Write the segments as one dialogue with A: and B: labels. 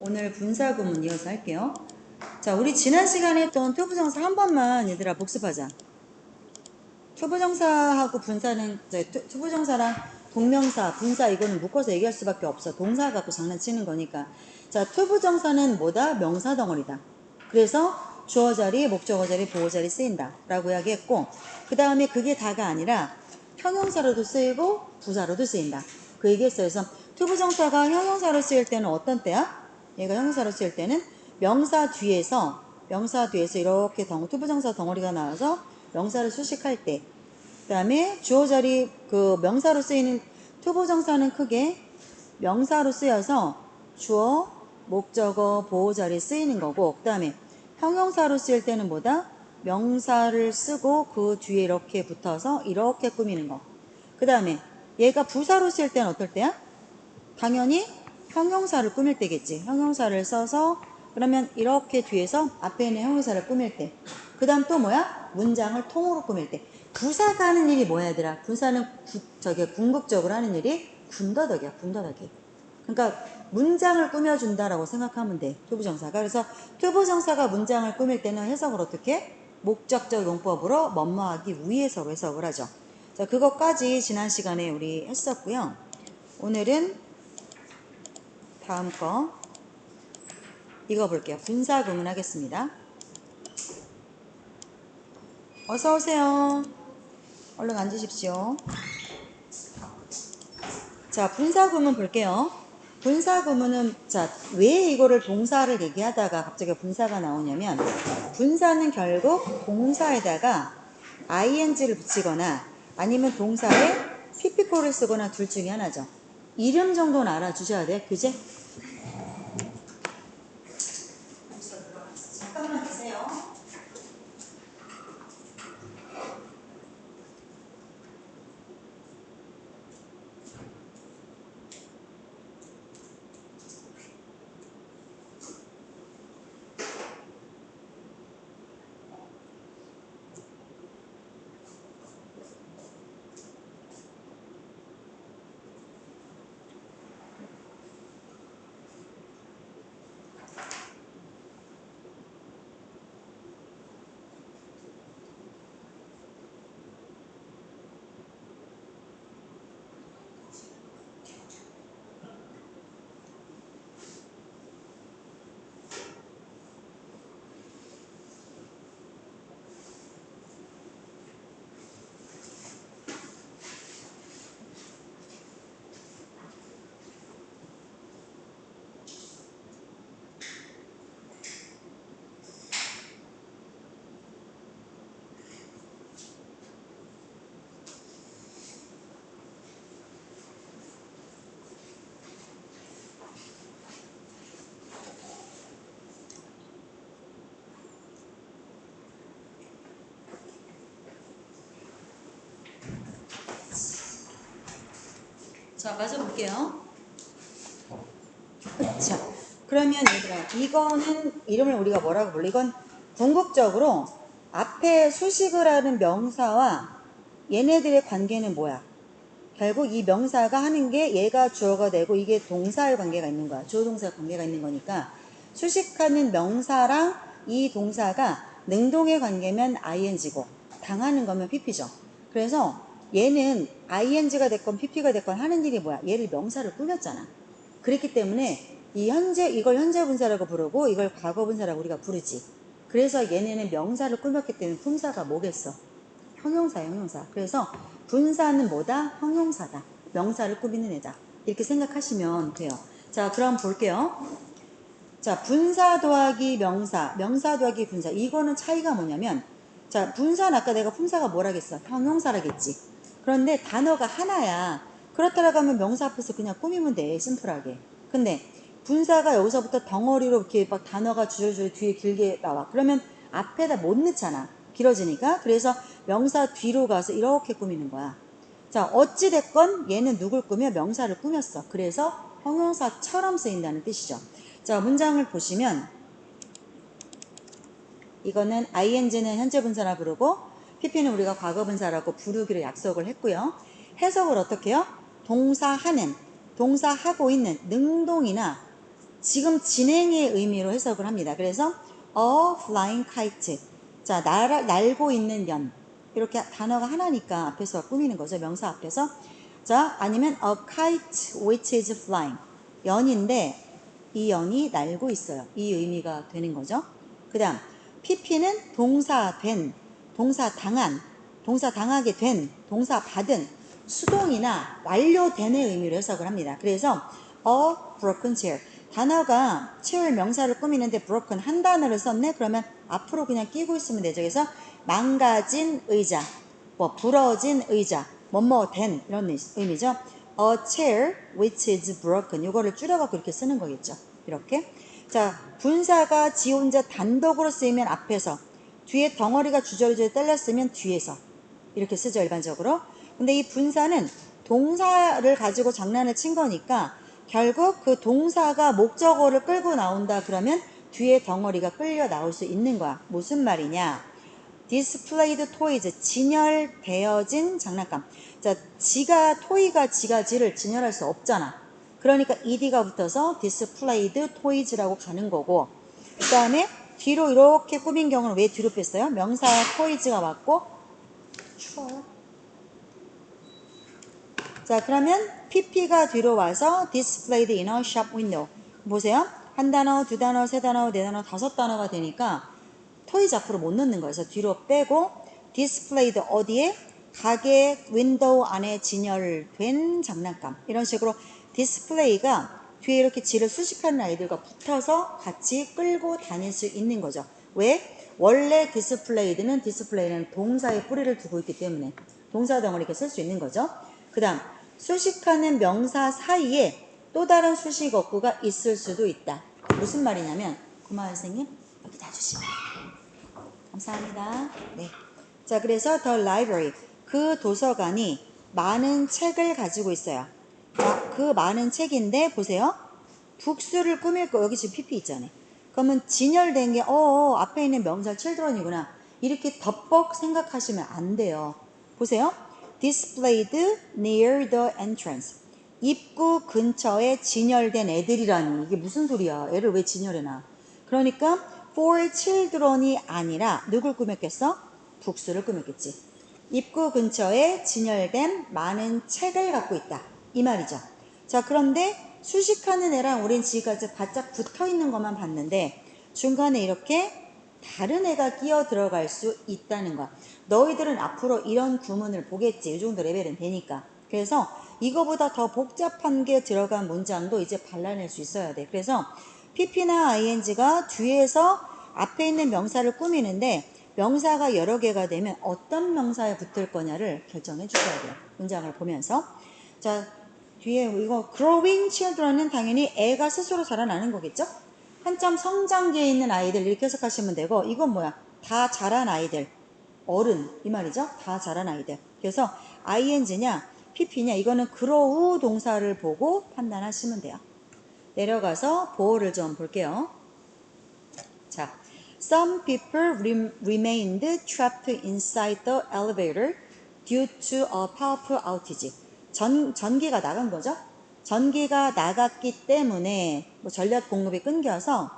A: 오늘 분사 구문 이어서 할게요. 자, 우리 지난 시간에 했던 투부정사 한 번만 얘들아 복습하자. 투부정사하고 분사는 투부정사랑 동명사, 분사 이거는 묶어서 얘기할 수밖에 없어. 동사 갖고 장난치는 거니까. 자, 투부정사는 뭐다? 명사 덩어리다. 그래서 주어 자리, 목적어 자리, 보호 자리 쓰인다 라고 이야기했고, 그 다음에 그게 다가 아니라 형용사로도 쓰이고 부사로도 쓰인다. 그 얘기했어요. 그래서 투부정사가 형용사로 쓰일 때는 어떤 때야? 얘가 형용사로 쓰일 때는 명사 뒤에서 이렇게 투부정사 덩어리가 나와서 명사를 수식할 때, 그 다음에 주어 자리 그 명사로 쓰이는 투부정사는 크게 명사로 쓰여서 주어, 목적어, 보호 자리에 쓰이는 거고, 그 다음에 형용사로 쓰일 때는 뭐다? 명사를 쓰고 그 뒤에 이렇게 붙어서 이렇게 꾸미는 거. 그 다음에 얘가 부사로 쓰일 때는 어떨 때야? 당연히 형용사를 꾸밀 때겠지. 형용사를 써서 그러면 이렇게 뒤에서 앞에 있는 형용사를 꾸밀 때. 그 다음 또 뭐야? 문장을 통으로 꾸밀 때. 부사가 하는 일이 뭐야 얘들아? 부사는 궁극적으로 하는 일이 군더더기야. 군더더기. 그러니까 문장을 꾸며준다라고 생각하면 돼. 투부정사가. 그래서 투부정사가 문장을 꾸밀 때는 해석을 어떻게? 목적적 용법으로 뭐뭐하기 위해서로 해석을 하죠. 자, 그것까지 지난 시간에 우리 했었고요. 오늘은 다음 거 이거 볼게요. 분사 구문 하겠습니다. 어서 오세요. 얼른 앉으십시오. 자, 분사 구문 볼게요. 분사 구문은 자, 왜 이거를 동사를 얘기하다가 갑자기 분사가 나오냐면, 분사는 결국 동사에다가 ing를 붙이거나 아니면 동사에 pp코를 쓰거나 둘 중에 하나죠. 이름 정도는 알아주셔야 돼. 그제? 잠깐만 계세요. 자, 맞아 볼게요. 자, 그러면 얘들아, 이거는 이름을 우리가 뭐라고 불러? 이건 궁극적으로 앞에 수식을 하는 명사와 얘네들의 관계는 뭐야? 결국 이 명사가 하는 게 얘가 주어가 되고 이게 동사의 관계가 있는 거야. 주어 동사의 관계가 있는 거니까 수식하는 명사랑 이 동사가 능동의 관계면 ing고 당하는 거면 pp죠. 그래서 얘는 ing가 됐건 pp가 됐건 하는 일이 뭐야? 얘를 명사를 꾸몄잖아. 그렇기 때문에 이걸 현재 분사라고 부르고 이걸 과거 분사라고 우리가 부르지. 그래서 얘네는 명사를 꾸몄기 때문에 품사가 뭐겠어? 형용사야, 형용사. 그래서 분사는 뭐다? 형용사다. 명사를 꾸미는 애다. 이렇게 생각하시면 돼요. 자, 그럼 볼게요. 자, 분사 더하기 명사, 명사 더하기 분사. 이거는 차이가 뭐냐면, 자, 분사는 아까 내가 품사가 뭐라겠어? 형용사라겠지. 그런데 단어가 하나야. 그렇다라고 하면 명사 앞에서 그냥 꾸미면 돼. 심플하게. 근데 분사가 여기서부터 덩어리로 이렇게 막 단어가 줄줄줄 뒤에 길게 나와. 그러면 앞에다 못 넣잖아. 길어지니까. 그래서 명사 뒤로 가서 이렇게 꾸미는 거야. 자, 어찌됐건 얘는 누굴 꾸며? 명사를 꾸몄어. 그래서 형용사처럼 쓰인다는 뜻이죠. 자, 문장을 보시면 이거는 ing는 현재 분사라 부르고 pp는 우리가 과거 분사라고 부르기로 약속을 했고요. 해석을 어떻게 해요? 동사하는, 동사하고 있는 능동이나 지금 진행의 의미로 해석을 합니다. 그래서 a flying kite. 자, 날고 있는 연. 이렇게 단어가 하나니까 앞에서 꾸미는 거죠. 명사 앞에서. 자, 아니면 a kite which is flying. 연인데 이 연이 날고 있어요. 이 의미가 되는 거죠. 그 다음 pp는 동사 된, 동사 당한, 동사 당하게 된, 동사 받은, 수동이나 완료된의 의미로 해석을 합니다. 그래서 a broken chair. 단어가 chair 명사를 꾸미는데 broken 한 단어를 썼네? 그러면 앞으로 그냥 끼고 있으면 되죠. 그래서 망가진 의자, 뭐 부러진 의자, 뭐뭐 된 이런 의미죠. A chair which is broken. 이거를 줄여갖고 이렇게 쓰는 거겠죠. 이렇게. 자, 분사가 지 혼자 단독으로 쓰이면 앞에서, 뒤에 덩어리가 주저리주저 딸렸으면 뒤에서 이렇게 쓰죠, 일반적으로. 근데 이 분사는 동사를 가지고 장난을 친 거니까 결국 그 동사가 목적어를 끌고 나온다 그러면 뒤에 덩어리가 끌려 나올 수 있는 거야. 무슨 말이냐? displayed toys, 진열되어진 장난감. 자, 토이가 지가 지를 진열할 수 없잖아. 그러니까 ed가 붙어서 displayed toys라고 가는 거고, 그 다음에 뒤로 이렇게 꾸민 경우는 왜 뒤로 뺐어요? 명사 toys가 왔고, 추워요. 자, 그러면 pp가 뒤로 와서 displayed in a shop window. 보세요. 한 단어, 두 단어, 세 단어, 네 단어, 다섯 단어가 되니까 토이즈 앞으로 못 넣는 거예요. 그래서 뒤로 빼고 displayed 어디에? 가게 윈도우 안에 진열된 장난감. 이런 식으로 디스플레이가 뒤에 이렇게 지를 수식하는 아이들과 붙어서 같이 끌고 다닐 수 있는 거죠. 왜? 원래 디스플레이는 동사의 뿌리를 두고 있기 때문에 동사 덩어리 이렇게 쓸 수 있는 거죠. 그 다음 수식하는 명사 사이에 또 다른 수식 어구가 있을 수도 있다. 무슨 말이냐면, 고마워요 선생님, 여기 놔주시면 감사합니다. 네. 자, 그래서 the library, 그 도서관이 많은 책을 가지고 있어요. 그 많은 책인데 보세요. 북수를 꾸밀 거, 여기 지금 pp 있잖아요. 그러면 진열된 게 앞에 있는 명사 children이구나, 이렇게 덮벅 생각하시면 안 돼요. 보세요. displayed near the entrance. 입구 근처에 진열된 애들이라니, 이게 무슨 소리야? 애를 왜 진열해놔? 그러니까 for children이 아니라 누굴 꾸몄겠어? 북수를 꾸몄겠지. 입구 근처에 진열된 많은 책을 갖고 있다, 이 말이죠. 자, 그런데 수식하는 애랑 우린 지금까지 바짝 붙어있는 것만 봤는데 중간에 이렇게 다른 애가 끼어 들어갈 수 있다는 거야. 너희들은 앞으로 이런 구문을 보겠지. 이 정도 레벨은 되니까. 그래서 이거보다 더 복잡한 게 들어간 문장도 이제 발라낼 수 있어야 돼. 그래서 pp나 ing가 뒤에서 앞에 있는 명사를 꾸미는데 명사가 여러 개가 되면 어떤 명사에 붙을 거냐를 결정해 주셔야 돼요. 문장을 보면서. 자, 뒤에 이거 growing children은 당연히 애가 스스로 자라나는 거겠죠? 한참 성장기에 있는 아이들 이렇게 해석하시면 되고, 이건 뭐야? 다 자란 아이들, 어른, 이 말이죠? 다 자란 아이들. 그래서 ing냐 pp냐 이거는 grow 동사를 보고 판단하시면 돼요. 내려가서 보호를 좀 볼게요. 자, some people remained trapped inside the elevator due to a powerful outage. 전기가 나간 거죠. 전기가 나갔기 때문에 전력 공급이 끊겨서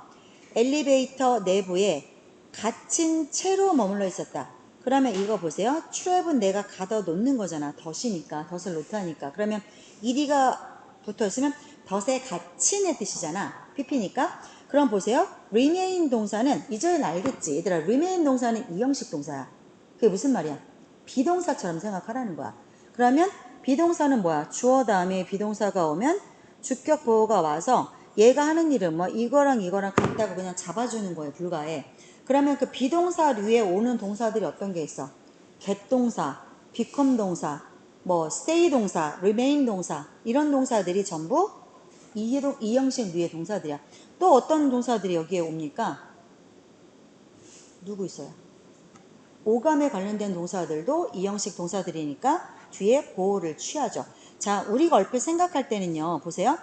A: 엘리베이터 내부에 갇힌 채로 머물러 있었다. 그러면 이거 보세요. 트랩은 내가 가둬 놓는 거잖아. 덫이니까, 덫을 놓다니까. 그러면 ed가 붙어 있으면 덫에 갇힌의 뜻이잖아. pp니까. 그럼 보세요. remain 동사는 이제는 알겠지. 얘들아, remain 동사는 이형식 동사야. 그게 무슨 말이야? 비동사처럼 생각하라는 거야. 그러면 비동사는 뭐야? 주어 다음에 비동사가 오면 주격 보호가 와서 얘가 하는 일은 뭐 이거랑 이거랑 같다고 그냥 잡아주는 거예요. 불가해. 그러면 그 비동사류에 오는 동사들이 어떤 게 있어? get 동사, become 동사, 뭐 stay 동사, remain 동사, 이런 동사들이 전부 이형식 류의 동사들이야. 또 어떤 동사들이 여기에 옵니까? 누구 있어요? 오감에 관련된 동사들도 이형식 동사들이니까 뒤에 보호를 취하죠. 자, 우리가 얼핏 생각할 때는요, 보세요.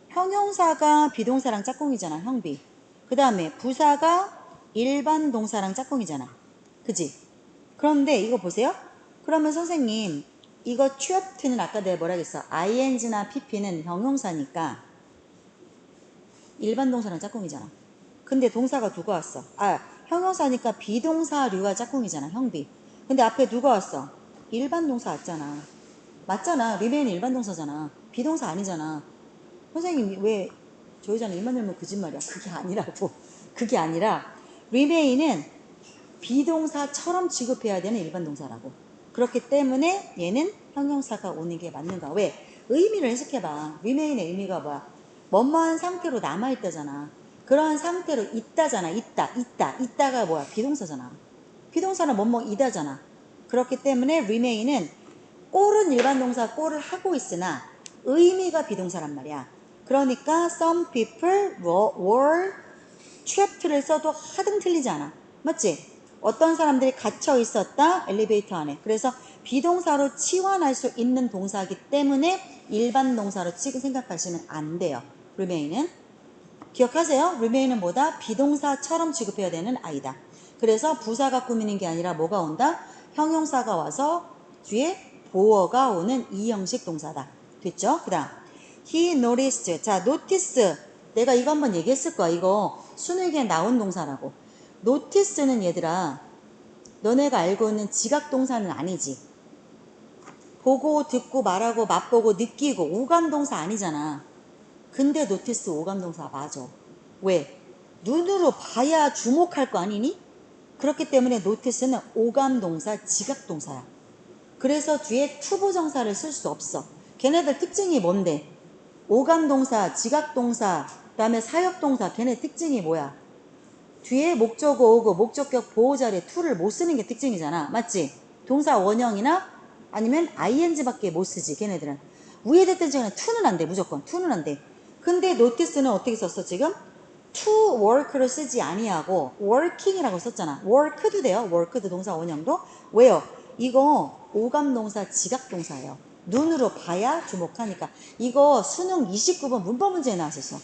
A: 형용사가 비동사랑 짝꿍이잖아, 형비. 그 다음에 부사가 일반 동사랑 짝꿍이잖아. 그지? 그런데 이거 보세요. 그러면 선생님, 이거 트랩트는 아까 내가 뭐라 그랬어? ing나 pp는 형용사니까 일반 동사는 짝꿍이잖아. 근데 동사가 누가 왔어? 형용사니까 비동사류가 짝꿍이잖아. 형비. 근데 앞에 누가 왔어? 일반 동사 왔잖아. 맞잖아. remain 일반 동사잖아. 비동사 아니잖아. 선생님 왜 저 여자는 입만 열면 거짓말이야. 그게 아니라고. 그게 아니라 remain은 비동사처럼 취급해야 되는 일반 동사라고. 그렇기 때문에 얘는 형용사가 오는 게 맞는가. 왜? 의미를 해석해봐. remain의 의미가 뭐야? 뭐뭐한 상태로 남아있다잖아. 그러한 상태로 있다잖아. 있다가 뭐야? 비동사잖아. 비동사는 뭐뭐이다잖아. 그렇기 때문에 remain은 꼴은 일반 동사 꼴을 하고 있으나 의미가 비동사란 말이야. 그러니까 some people were trapped를 써도 하등 틀리지 않아. 맞지? 어떤 사람들이 갇혀 있었다 엘리베이터 안에. 그래서 비동사로 치환할 수 있는 동사이기 때문에 일반 동사로 지금 생각하시면 안 돼요. remain은 기억하세요. remain은 뭐다? 비동사처럼 취급해야 되는 아이다. 그래서 부사가 꾸미는 게 아니라 뭐가 온다? 형용사가 와서 뒤에 보어가 오는 이 형식 동사다. 됐죠? 그 다음 he noticed. 자, notice. 내가 이거 한번 얘기했을 거야. 이거 수능에 나온 동사라고. notice는 얘들아, 너네가 알고 있는 지각 동사는 아니지. 보고 듣고 말하고 맛보고 느끼고 오감 동사 아니잖아. 근데 notice 오감 동사 맞아. 왜? 눈으로 봐야 주목할 거 아니니? 그렇기 때문에 notice는 오감 동사, 지각 동사야. 그래서 뒤에 투부정사를 쓸 수 없어. 걔네들 특징이 뭔데? 오감동사, 지각동사, 그 다음에 사역동사, 걔네 특징이 뭐야? 뒤에 목적어 오고 목적격 보호자리에 to를 못 쓰는 게 특징이잖아. 맞지? 동사 원형이나 아니면 ing밖에 못 쓰지, 걔네들은. 위에 됐든 지금 to는 안 돼, 무조건. to는 안 돼. 근데 notice는 어떻게 썼어, 지금? to work를 쓰지 아니하고 working이라고 썼잖아. work도 돼요. work도 동사 원형도. 왜요? 이거 오감동사, 지각동사예요. 눈으로 봐야 주목하니까. 이거 수능 29번 문법 문제에 나왔었어.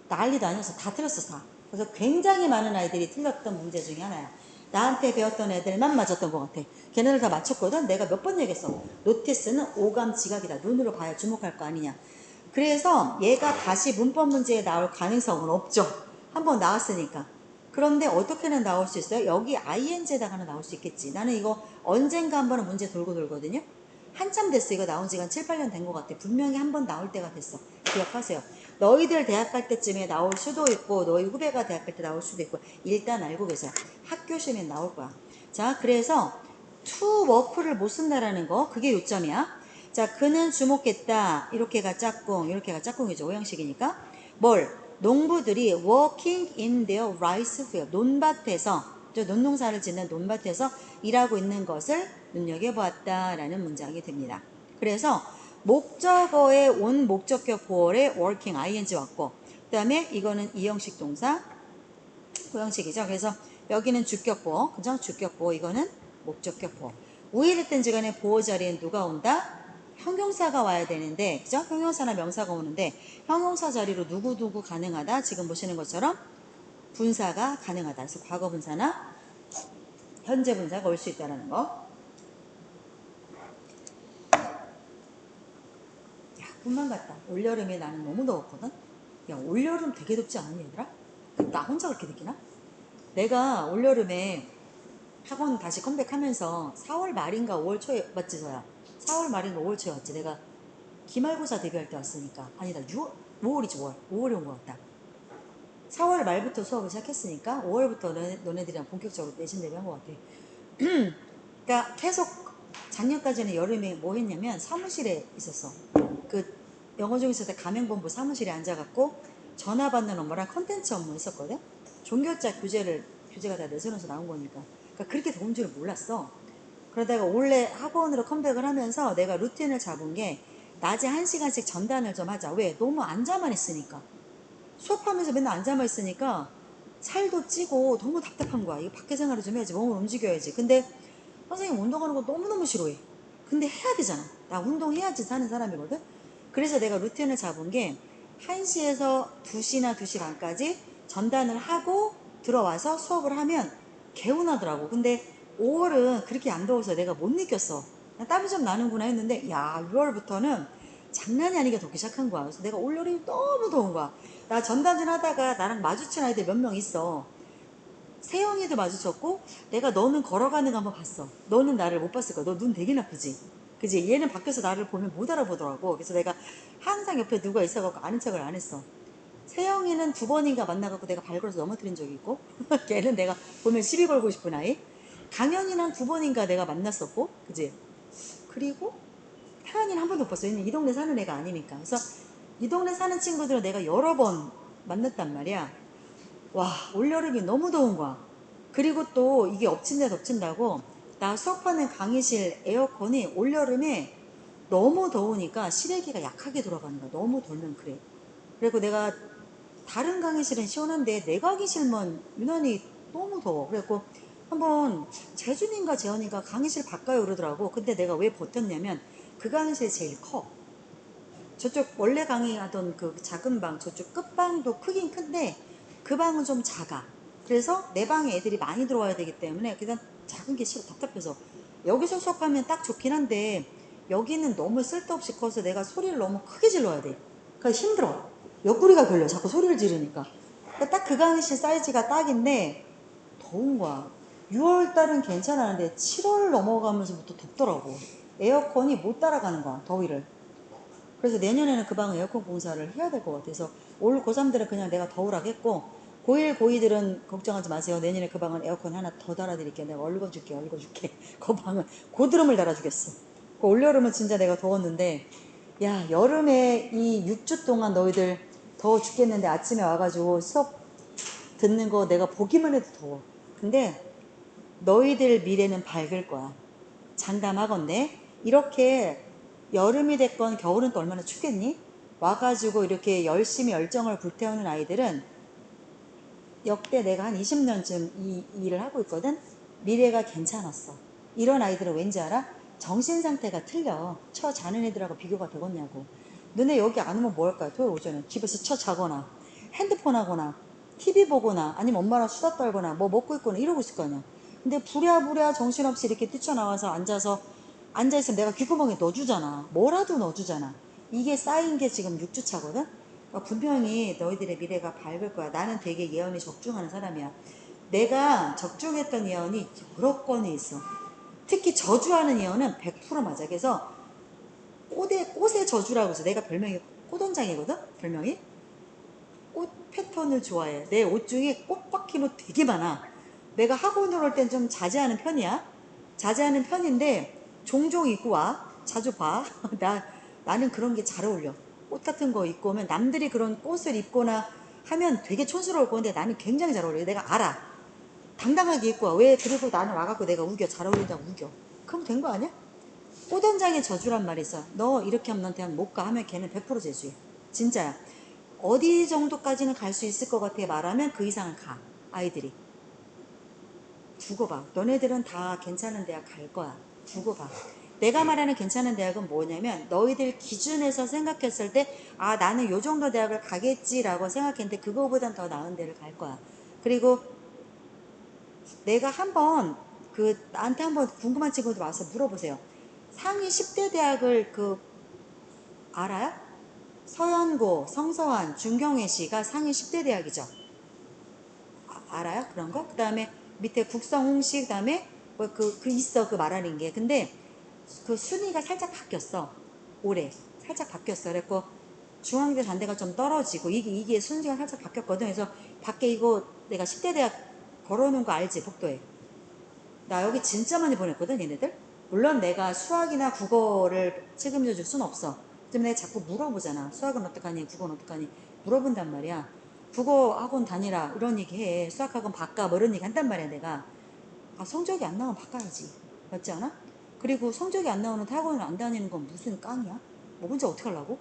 A: 난리도 아니었어. 다 틀렸어, 다. 그래서 굉장히 많은 아이들이 틀렸던 문제 중에 하나야. 나한테 배웠던 애들만 맞았던 것 같아. 걔네들 다 맞췄거든. 내가 몇 번 얘기했어. 노티스는 오감, 지각이다. 눈으로 봐야 주목할 거 아니냐. 그래서 얘가 다시 문법 문제에 나올 가능성은 없죠. 한번 나왔으니까. 그런데 어떻게는 나올 수 있어요? 여기 ing에다가는 나올 수 있겠지. 나는 이거 언젠가 한 번은 문제 돌고 돌거든요. 한참 됐어. 이거 나온 지가 7, 8년 된 것 같아. 분명히 한 번 나올 때가 됐어. 기억하세요. 너희들 대학 갈 때쯤에 나올 수도 있고 너희 후배가 대학 갈 때 나올 수도 있고 일단 알고 계세요. 학교 시험에 나올 거야. 자, 그래서 to work를 못 쓴다라는 거, 그게 요점이야. 자, 그는 주목했다. 이렇게가 짝꿍, 이렇게가 짝꿍이죠. 오형식이니까. 뭘? 농부들이 working in their rice field, 논밭에서, 논농사를 짓는 논밭에서 일하고 있는 것을 눈여겨보았다라는 문장이 됩니다. 그래서 목적어에 온 목적격 보어에 working, ing 왔고, 그 다음에 이거는 이형식 동사, 고형식이죠. 그래서 여기는 주격 보어, 그죠? 주격 보어, 이거는 목적격 보어. 우일했든지 간에 보어 자리엔 누가 온다? 형용사가 와야 되는데, 그죠? 형용사나 명사가 오는데, 형용사 자리로 누구 가능하다? 지금 보시는 것처럼 분사가 가능하다. 그래서 과거 분사나 현재 분사가 올 수 있다는 거. 야, 꿈만 같다. 올여름에 나는 너무 더웠거든? 야, 올여름 되게 덥지 않았니, 얘들아? 나 혼자 그렇게 느끼나? 내가 올여름에 학원 다시 컴백하면서 4월 말인가 5월 초에 맞지, 저야? 4월 말인가 5월 초에 왔지. 내가 기말고사 데뷔할 때 왔으니까. 아니다, 6월, 5월이지, 5월. 5월에 온 것 같다. 4월 말부터 수업을 시작했으니까 5월부터 너네들이랑 본격적으로 내신 데뷔한 것 같아. 그러니까 계속 작년까지는 여름에 뭐 했냐면 사무실에 있었어. 그 영어 중에 있을 때 가맹본부 사무실에 앉아갖고 전화 받는 업무랑 컨텐츠 업무 했었거든. 종교자 규제가 다 내세워서 나온 거니까. 그러니까 그렇게 더운 줄은 몰랐어. 그러다가 원래 학원으로 컴백을 하면서 내가 루틴을 잡은 게 낮에 1시간씩 전단을 좀 하자. 왜? 너무 앉아만 있으니까. 수업하면서 맨날 앉아만 있으니까 살도 찌고 너무 답답한 거야. 이거 밖에 생활을 좀 해야지. 몸을 움직여야지. 근데 선생님 운동하는 거 너무너무 싫어해. 근데 해야 되잖아. 나 운동해야지 사는 사람이거든. 그래서 내가 루틴을 잡은 게 1시에서 2시나 2시 반까지 전단을 하고 들어와서 수업을 하면 개운하더라고. 근데 5월은 그렇게 안 더워서 내가 못 느꼈어. 땀이 좀 나는구나 했는데 야, 6월부터는 장난이 아니게 덥기 시작한 거야. 그래서 내가 올여름이 너무 더운 거야. 나 전담진 하다가 나랑 마주친 아이들 몇 명 있어. 세영이도 마주쳤고, 내가 너는 걸어가는 거 한번 봤어. 너는 나를 못 봤을 거야. 너 눈 되게 나쁘지? 그지? 얘는 밖에서 나를 보면 못 알아보더라고. 그래서 내가 항상 옆에 누가 있어갖고 아는 척을 안 했어. 세영이는 2번인가 만나갖고 내가 발 걸어서 넘어뜨린 적이 있고, 걔는 내가 보면 시비 걸고 싶은 아이. 강현이는 2번인가 내가 만났었고, 그지? 그리고 태연이는 한 번도 못 봤어. 이 동네 사는 애가 아니니까. 그래서 이 동네 사는 친구들은 내가 여러 번 만났단 말이야. 와, 올여름이 너무 더운 거야. 그리고 또 이게 엎친다 덮친다고 나 수업하는 강의실 에어컨이 올여름에 너무 더우니까 실외기가 약하게 돌아가는 거야. 너무 돌면 그래. 그리고 내가 다른 강의실은 시원한데 내 강의실만 유난히 너무 더워. 그래갖고 한번 재준인가 재현이가 강의실 바꿔요 그러더라고. 근데 내가 왜 버텼냐면 그 강의실이 제일 커. 저쪽 원래 강의하던 그 작은 방, 저쪽 끝방도 크긴 큰데 그 방은 좀 작아. 그래서 내 방에 애들이 많이 들어와야 되기 때문에 그냥 작은 게 싫어. 답답해서. 여기서 수업하면 딱 좋긴 한데 여기는 너무 쓸데없이 커서 내가 소리를 너무 크게 질러야 돼. 그러니까 힘들어. 옆구리가 걸려. 자꾸 소리를 지르니까. 그러니까 딱 그 강의실 사이즈가 딱인데 더운 거야. 6월 달은 괜찮았는데 7월 넘어가면서부터 덥더라고. 에어컨이 못 따라가는 거야, 더위를. 그래서 내년에는 그 방은 에어컨 공사를 해야 될 것 같아서 올 고3들은 그냥 내가 더우라겠고 고1, 고2들은 걱정하지 마세요. 내년에 그 방은 에어컨 하나 더 달아드릴게. 내가 얽어줄게. 그 방은 고드름을 달아주겠어. 그 올여름은 진짜 내가 더웠는데 야, 여름에 이 6주 동안 너희들 더워 죽겠는데 아침에 와가지고 수업 듣는 거 내가 보기만 해도 더워. 근데 너희들 미래는 밝을 거야. 장담하건대. 이렇게 여름이 됐건 겨울은 또 얼마나 춥겠니? 와가지고 이렇게 열심히 열정을 불태우는 아이들은 역대 내가 한 20년쯤 이 일을 하고 있거든? 미래가 괜찮았어. 이런 아이들은 왠지 알아? 정신 상태가 틀려. 쳐 자는 애들하고 비교가 되겠냐고. 너네 여기 안 오면 뭐 할 거야? 토요일 오전에 집에서 쳐 자거나 핸드폰 하거나 TV 보거나 아니면 엄마랑 수다 떨거나 뭐 먹고 있거나 이러고 있을 거 아니야. 근데 부랴부랴 정신없이 이렇게 뛰쳐나와서 앉아있으면 내가 귓구멍에 넣어주잖아. 뭐라도 넣어주잖아. 이게 쌓인 게 지금 6주 차거든? 그러니까 분명히 너희들의 미래가 밝을 거야. 나는 되게 예언에 적중하는 사람이야. 내가 적중했던 예언이 여러 건이 있어. 특히 저주하는 예언은 100% 맞아. 그래서 꽃의 저주라고 해서 내가 별명이 꽃원장이거든? 별명이? 꽃 패턴을 좋아해. 내 옷 중에 꽃 박힌 옷 되게 많아. 내가 학원을 올 땐 좀 자제하는 편이야. 자제하는 편인데 종종 입고 와. 자주 봐. 나는 그런 게 잘 어울려. 꽃 같은 거 입고 오면 남들이 그런 꽃을 입거나 하면 되게 촌스러울 건데 나는 굉장히 잘 어울려. 내가 알아. 당당하게 입고 와. 왜? 그리고 나는 와갖고 내가 우겨. 잘 어울린다고 우겨. 그럼 된 거 아니야? 꽃원장의 저주란 말이 있어. 너 이렇게 하면 넌 대학 못 가 하면 걔는 100% 재수해. 진짜야. 어디 정도까지는 갈 수 있을 것 같아 말하면 그 이상은 가. 아이들이. 두고 봐. 너네들은 다 괜찮은 대학 갈 거야. 두고 봐. 내가 말하는 괜찮은 대학은 뭐냐면 너희들 기준에서 생각했을 때 아 나는 요 정도 대학을 가겠지라고 생각했는데 그거보단 더 나은 데를 갈 거야. 그리고 내가 한번 나한테 한번 궁금한 친구들 와서 물어보세요. 상위 10대 대학을 알아요? 서연고, 성서환, 중경외시가 상위 10대 대학이죠. 알아요? 그런 거? 그 다음에 밑에 국성홍시, 그 다음에 있어. 그 말하는 게. 근데 그 순위가 살짝 바뀌었어. 올해. 살짝 바뀌었어. 그래서 중앙대 단대가 좀 떨어지고, 이게 순위가 살짝 바뀌었거든. 그래서 밖에 이거 내가 10대 대학 걸어놓은 거 알지? 복도에. 나 여기 진짜 많이 보냈거든, 얘네들. 물론 내가 수학이나 국어를 책임져 줄 순 없어. 때문에 내가 자꾸 물어보잖아. 수학은 어떡하니, 국어는 어떡하니. 물어본단 말이야. 국어 학원 다니라, 이런 얘기 해. 수학 학원 바꿔, 뭐 이런 얘기 한단 말이야, 내가. 아, 성적이 안 나오면 바꿔야지. 맞지 않아? 그리고 성적이 안 나오는 학원을 안 다니는 건 무슨 깡이야? 뭐 혼자 어떻게 하려고?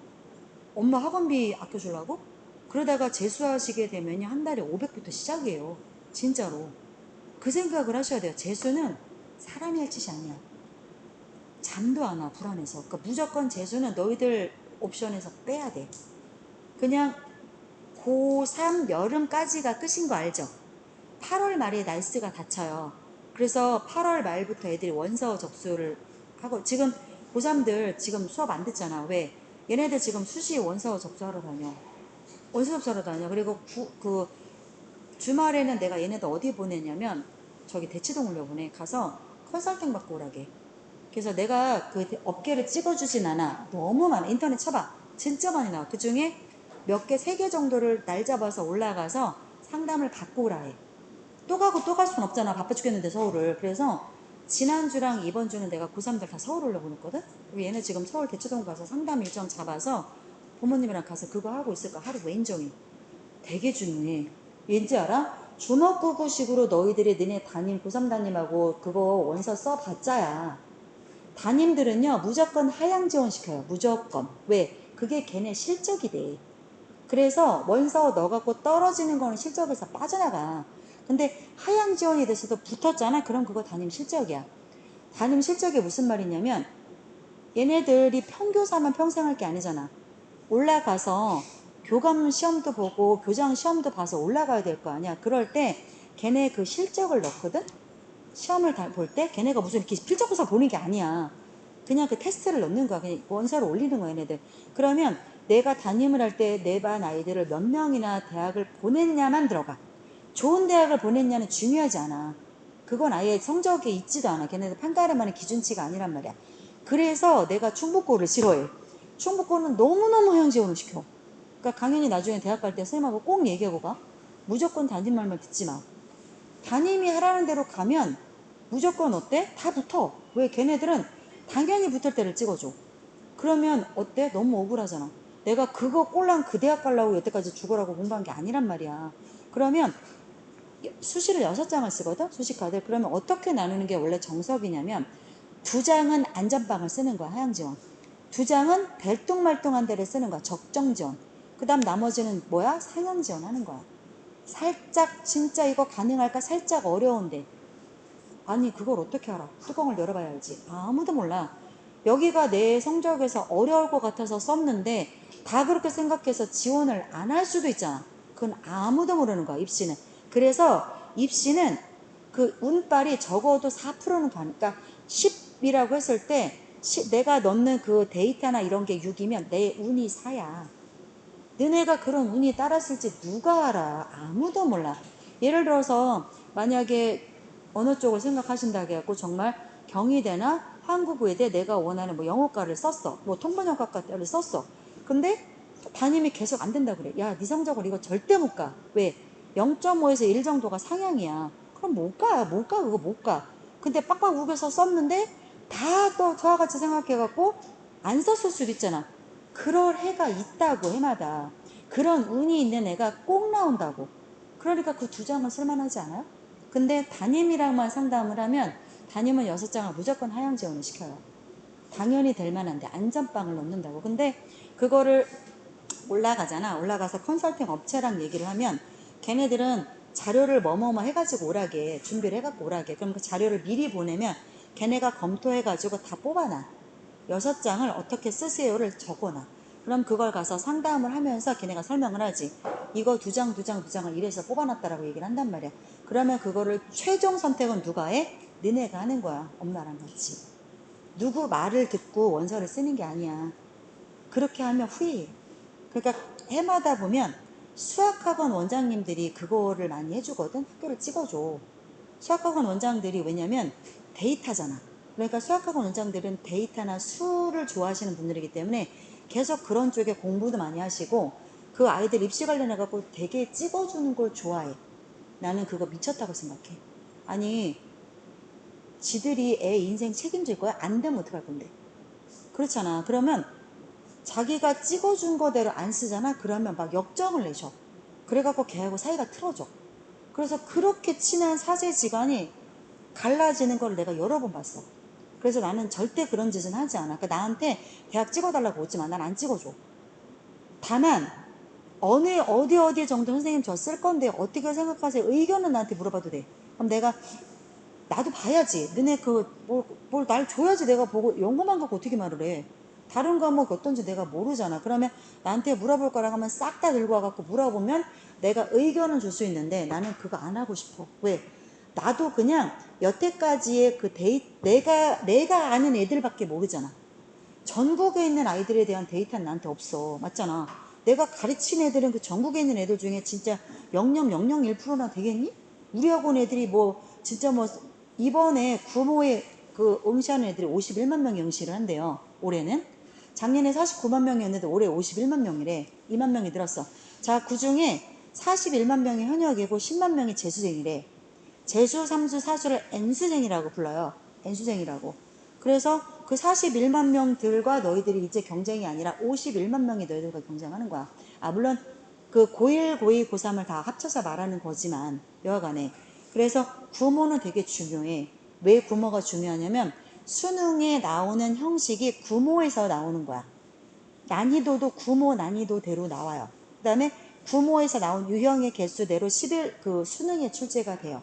A: 엄마 학원비 아껴주려고? 그러다가 재수하시게 되면 한 달에 500부터 시작이에요. 진짜로. 그 생각을 하셔야 돼요. 재수는 사람이 할 짓이 아니야. 잠도 안 와, 불안해서. 그러니까 무조건 재수는 너희들 옵션에서 빼야 돼. 그냥 고3 여름까지가 끝인 거 알죠? 8월 말에 날씨가 닫혀요. 그래서 8월 말부터 애들이 원서 접수를 하고, 지금 고3들 지금 수업 안 듣잖아. 왜? 얘네들 지금 수시 원서 접수하러 다녀. 원수접사로 다녀. 그리고 그 주말에는 내가 얘네들 어디 보내냐면 저기 대치동으로 보내. 가서 컨설팅 받고 오라게. 그래서 내가 그 업계를 찍어주진 않아. 너무 많아. 인터넷 쳐봐. 진짜 많이 나와. 그 중에 몇 개, 3개 정도를 날 잡아서 올라가서 상담을 받고 오라 해. 또 가고 또 갈 수는 없잖아. 바빠 죽겠는데 서울을. 그래서 지난주랑 이번 주는 내가 고3들 다 서울 올려보냈거든? 그리고 얘네 지금 서울 대치동 가서 상담 일정 잡아서 부모님이랑 가서 그거 하고 있을까? 하루 왼종일. 되게 중요해. 왠지 알아? 주먹구구식으로 너희들이 너네 담임, 고3 담임하고 그거 원서 써봤자야. 담임들은요, 무조건 하향 지원시켜요. 무조건. 왜? 그게 걔네 실적이 돼. 그래서 원서 넣어갖고 떨어지는 거는 실적에서 빠져나가. 근데 하향 지원이 돼서도 붙었잖아? 그럼 그거 담임 실적이야. 담임 실적이 무슨 말이냐면 얘네들이 평교사만 평생 할 게 아니잖아. 올라가서 교감 시험도 보고 교장 시험도 봐서 올라가야 될 거 아니야. 그럴 때 걔네 그 실적을 넣거든? 시험을 볼 때 걔네가 무슨 이렇게 필적고사 보는 게 아니야. 그냥 그 테스트를 넣는 거야. 그냥 원서를 올리는 거야, 얘네들. 그러면 내가 담임을 할 때 내 반 아이들을 몇 명이나 대학을 보냈냐만 들어가. 좋은 대학을 보냈냐는 중요하지 않아. 그건 아예 성적에 있지도 않아. 걔네들 판가름하는 기준치가 아니란 말이야. 그래서 내가 충북고를 싫어해. 충북고는 너무너무 하향 지원을 시켜. 그러니까 강연이 나중에 대학 갈 때 선생님하고 꼭 얘기하고 가. 무조건 담임 말만 듣지 마. 담임이 하라는 대로 가면 무조건 어때? 다 붙어. 왜? 걔네들은 당연히 붙을 때를 찍어줘. 그러면 어때? 너무 억울하잖아. 내가 그거 꼴랑 그 대학 가려고 여태까지 죽으라고 공부한 게 아니란 말이야. 그러면 수시를 6장을 쓰거든? 수시카드. 그러면 어떻게 나누는 게 원래 정석이냐면 2장은 안전빵을 쓰는 거야. 하향지원. 2장은 벨뚱말뚱한 데를 쓰는 거야. 적정지원. 그 다음 나머지는 뭐야? 상향지원 하는 거야. 살짝 진짜 이거 가능할까? 살짝 어려운데. 아니 그걸 어떻게 알아? 뚜껑을 열어봐야 알지. 아무도 몰라. 여기가 내 성적에서 어려울 것 같아서 썼는데 다 그렇게 생각해서 지원을 안 할 수도 있잖아. 그건 아무도 모르는 거야, 입시는. 그래서 입시는 그 운빨이 적어도 4%는 가니까 10이라고 했을 때 내가 넣는 그 데이터나 이런 게 6이면 내 운이 4야. 너네가 그런 운이 따랐을지 누가 알아? 아무도 몰라. 예를 들어서 만약에 어느 쪽을 생각하신다 해갖고 정말 경희대나 한국의대 내가 원하는 뭐 영어과를 썼어. 뭐 통번역학과를 썼어. 근데 담임이 계속 안 된다 그래. 야, 네 성적으로 이거 절대 못 가. 왜? 0.5에서 1 정도가 상향이야. 그럼 못 가. 못 가. 그거 못 가. 근데 빡빡 우겨서 썼는데 다 또 저와 같이 생각해갖고 안 썼을 수도 있잖아. 그럴 해가 있다고, 해마다. 그런 운이 있는 애가 꼭 나온다고. 그러니까 그 2장은 쓸만하지 않아요? 근데 담임이랑만 상담을 하면 담임은 6장을 무조건 하향 지원을 시켜요. 당연히 될 만한데 안전빵을 넣는다고. 근데 그거를 올라가잖아. 올라가서 컨설팅 업체랑 얘기를 하면 걔네들은 자료를 뭐뭐뭐 해가지고 오라게 준비를 해갖고 오라게. 그럼 그 자료를 미리 보내면 걔네가 검토해가지고 다 뽑아놔. 6장을 어떻게 쓰세요를 적어놔. 그럼 그걸 가서 상담을 하면서 걔네가 설명을 하지. 이거 2장, 2장, 2장을 이래서 뽑아놨다라고 얘기를 한단 말이야. 그러면 그거를 최종 선택은 누가 해? 너네가 하는 거야. 엄마랑 같이. 누구 말을 듣고 원서를 쓰는 게 아니야. 그렇게 하면 후회해. 그러니까 해마다 보면 수학학원 원장님들이 그거를 많이 해주거든. 학교를 찍어줘. 수학학원 원장들이 왜냐면 데이터잖아. 그러니까 수학학원 원장들은 데이터나 수를 좋아하시는 분들이기 때문에 계속 그런 쪽에 공부도 많이 하시고 그 아이들 입시 관련해갖고 되게 찍어주는 걸 좋아해. 나는 그거 미쳤다고 생각해. 아니 지들이 애 인생 책임질 거야? 안 되면 어떡할 건데? 그렇잖아. 그러면 자기가 찍어준 거대로 안 쓰잖아? 그러면 막 역정을 내셔. 그래갖고 걔하고 사이가 틀어져. 그래서 그렇게 친한 사제지간이 갈라지는 걸 내가 여러 번 봤어. 그래서 나는 절대 그런 짓은 하지 않아. 그러니까 나한테 대학 찍어달라고 오지 마. 난 안 찍어줘. 다만 어디 정도 선생님 저 쓸 건데 어떻게 생각하세요? 의견은 나한테 물어봐도 돼. 그럼 내가 나도 봐야지. 너네 뭘 날 줘야지 내가 보고 연구만 갖고 어떻게 말을 해. 다른 과목 어떤지 내가 모르잖아. 그러면 나한테 물어볼 거라 하면 싹 다 들고 와갖고 물어보면 내가 의견은 줄 수 있는데 나는 그거 안 하고 싶어. 왜? 나도 그냥 여태까지의 그 내가 아는 애들밖에 모르잖아. 전국에 있는 아이들에 대한 데이터는 나한테 없어. 맞잖아. 내가 가르친 애들은 그 전국에 있는 애들 중에 진짜 0.001%나 되겠니? 우리 학원 애들이 뭐 진짜 뭐 이번에 구모에 그 응시하는 애들이 51만 명이 응시를 한대요. 올해는. 작년에 49만 명이었는데 올해 51만 명이래. 2만 명이 늘었어. 자, 그 중에 41만 명이 현역이고 10만 명이 재수생이래. 재수, 삼수, 사수를 N수생이라고 불러요. N수생이라고. 그래서 그 41만 명들과 너희들이 이제 경쟁이 아니라 51만 명이 너희들과 경쟁하는 거야. 아, 물론 그 고1, 고2, 고3을 다 합쳐서 말하는 거지만 여하간에. 그래서 구모는 되게 중요해. 왜 구모가 중요하냐면 수능에 나오는 형식이 구모에서 나오는 거야. 난이도도 구모 난이도대로 나와요. 그 다음에 구모에서 나온 유형의 개수대로 11 그 수능에 출제가 돼요.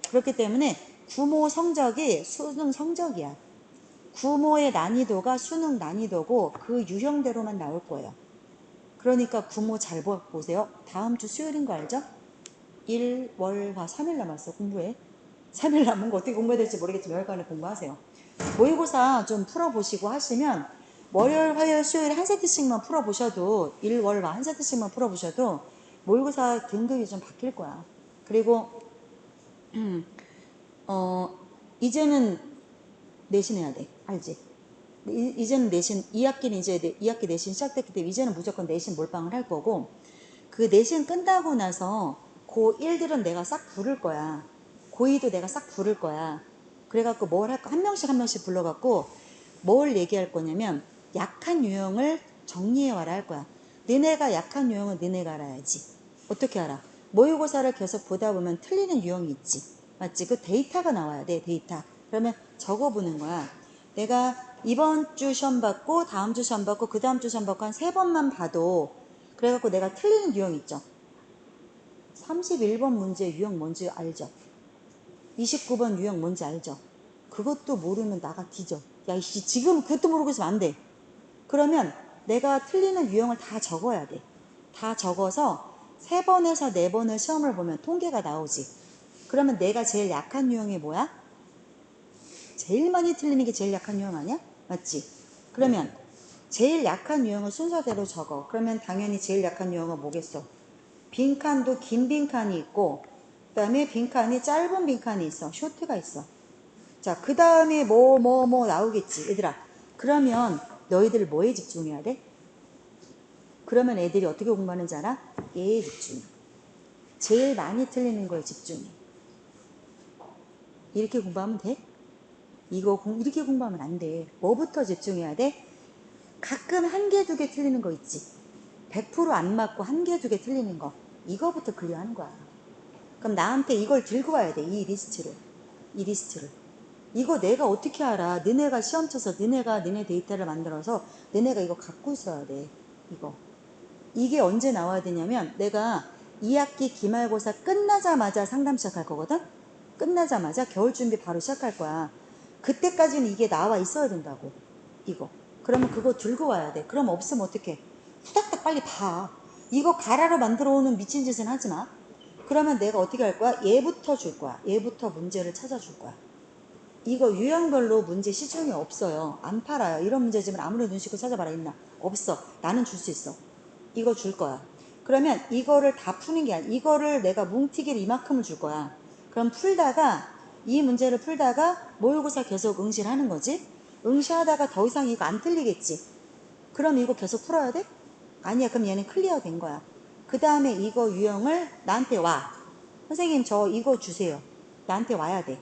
A: 그렇기 때문에 구모 성적이 수능 성적이야. 구모의 난이도가 수능 난이도고 그 유형대로만 나올 거예요. 그러니까 구모 잘 보세요. 다음 주 수요일인 거 알죠? 일, 월, 화 3일 남았어. 공부해. 3일 남은 거 어떻게 공부해야 될지 모르겠지만 여기까지 공부하세요. 모의고사 좀 풀어보시고 하시면 월요일, 화요일, 수요일 한 세트씩만 풀어보셔도 일, 월, 화 한 세트씩만 풀어보셔도 모의고사 등급이 좀 바뀔 거야. 그리고 이제는 내신해야 돼. 알지? 이제는 내신, 2학기는 이제 2학기 내신 시작됐기 때문에 이제는 무조건 내신 몰빵을 할 거고, 그 내신 끝나고 나서 고1들은 내가 싹 부를 거야. 고2도 내가 싹 부를 거야. 그래갖고 뭘 할까? 한 명씩 불러갖고 뭘 얘기할 거냐면 약한 유형을 정리해와라 할 거야. 너네가 약한 유형은 너네가 알아야지. 어떻게 알아? 모의고사를 계속 보다 보면 틀리는 유형이 있지. 맞지? 그 데이터가 나와야 돼. 데이터. 그러면 적어보는 거야. 내가 이번 주 시험 받고 다음 주 시험 받고 그 다음 주 시험 받고 한 3번만 봐도 그래갖고 내가 틀리는 유형 있죠. 31번 문제 유형 뭔지 알죠? 29번 유형 뭔지 알죠? 그것도 모르면 나가 뒤져. 야, 지금 그것도 모르고 있으면 안 돼. 그러면 내가 틀리는 유형을 다 적어야 돼. 다 적어서 3번에서 4번을 시험을 보면 통계가 나오지. 그러면 내가 제일 약한 유형이 뭐야? 제일 많이 틀리는 게 제일 약한 유형 아니야? 맞지? 그러면 제일 약한 유형을 순서대로 적어. 그러면 당연히 제일 약한 유형은 뭐겠어? 빈칸도 긴 빈칸이 있고 그 다음에 빈칸이 짧은 빈칸이 있어. 쇼트가 있어. 자, 그 다음에 뭐 나오겠지. 얘들아, 그러면 너희들 뭐에 집중해야 돼? 그러면 애들이 어떻게 공부하는지 알아? 얘에 집중해. 제일 많이 틀리는 거에 집중해. 이렇게 공부하면 돼? 이렇게 공부하면 안 돼. 뭐부터 집중해야 돼? 가끔 한 개, 두 개 틀리는 거 있지. 100%안 맞고 한 개, 두 개 틀리는 거. 이거부터 클리어하는 거야. 그럼 나한테 이걸 들고 와야 돼. 이 리스트를. 이거 내가 어떻게 알아? 너네가 시험 쳐서 너네 데이터를 만들어서 너네가 이거 갖고 있어야 돼. 이게 언제 나와야 되냐면 내가 2학기 기말고사 끝나자마자 상담 시작할 거거든? 끝나자마자 겨울 준비 바로 시작할 거야. 그때까지는 이게 나와 있어야 된다고. 그러면 그거 들고 와야 돼. 그럼 없으면 어떡해? 후닥닥 빨리 봐. 이거 가라로 만들어 오는 미친 짓은 하지 마. 그러면 내가 어떻게 할 거야? 얘부터 줄 거야. 얘부터 문제를 찾아줄 거야. 이거 유형별로 문제 시중에 없어요. 안 팔아요. 이런 문제집은 아무리 눈 씻고 찾아봐라 있나? 없어. 나는 줄 수 있어. 이거 줄 거야. 그러면 이거를 다 푸는 게 아니야. 이거를 내가 뭉티기를 이만큼을 줄 거야. 그럼 이 문제를 풀다가 모의고사 계속 응시를 하는 거지. 응시하다가 더 이상 이거 안 틀리겠지. 그럼 이거 계속 풀어야 돼? 아니야. 그럼 얘는 클리어 된 거야. 그 다음에 이거 유형을 나한테 와. 선생님 저 이거 주세요. 나한테 와야 돼.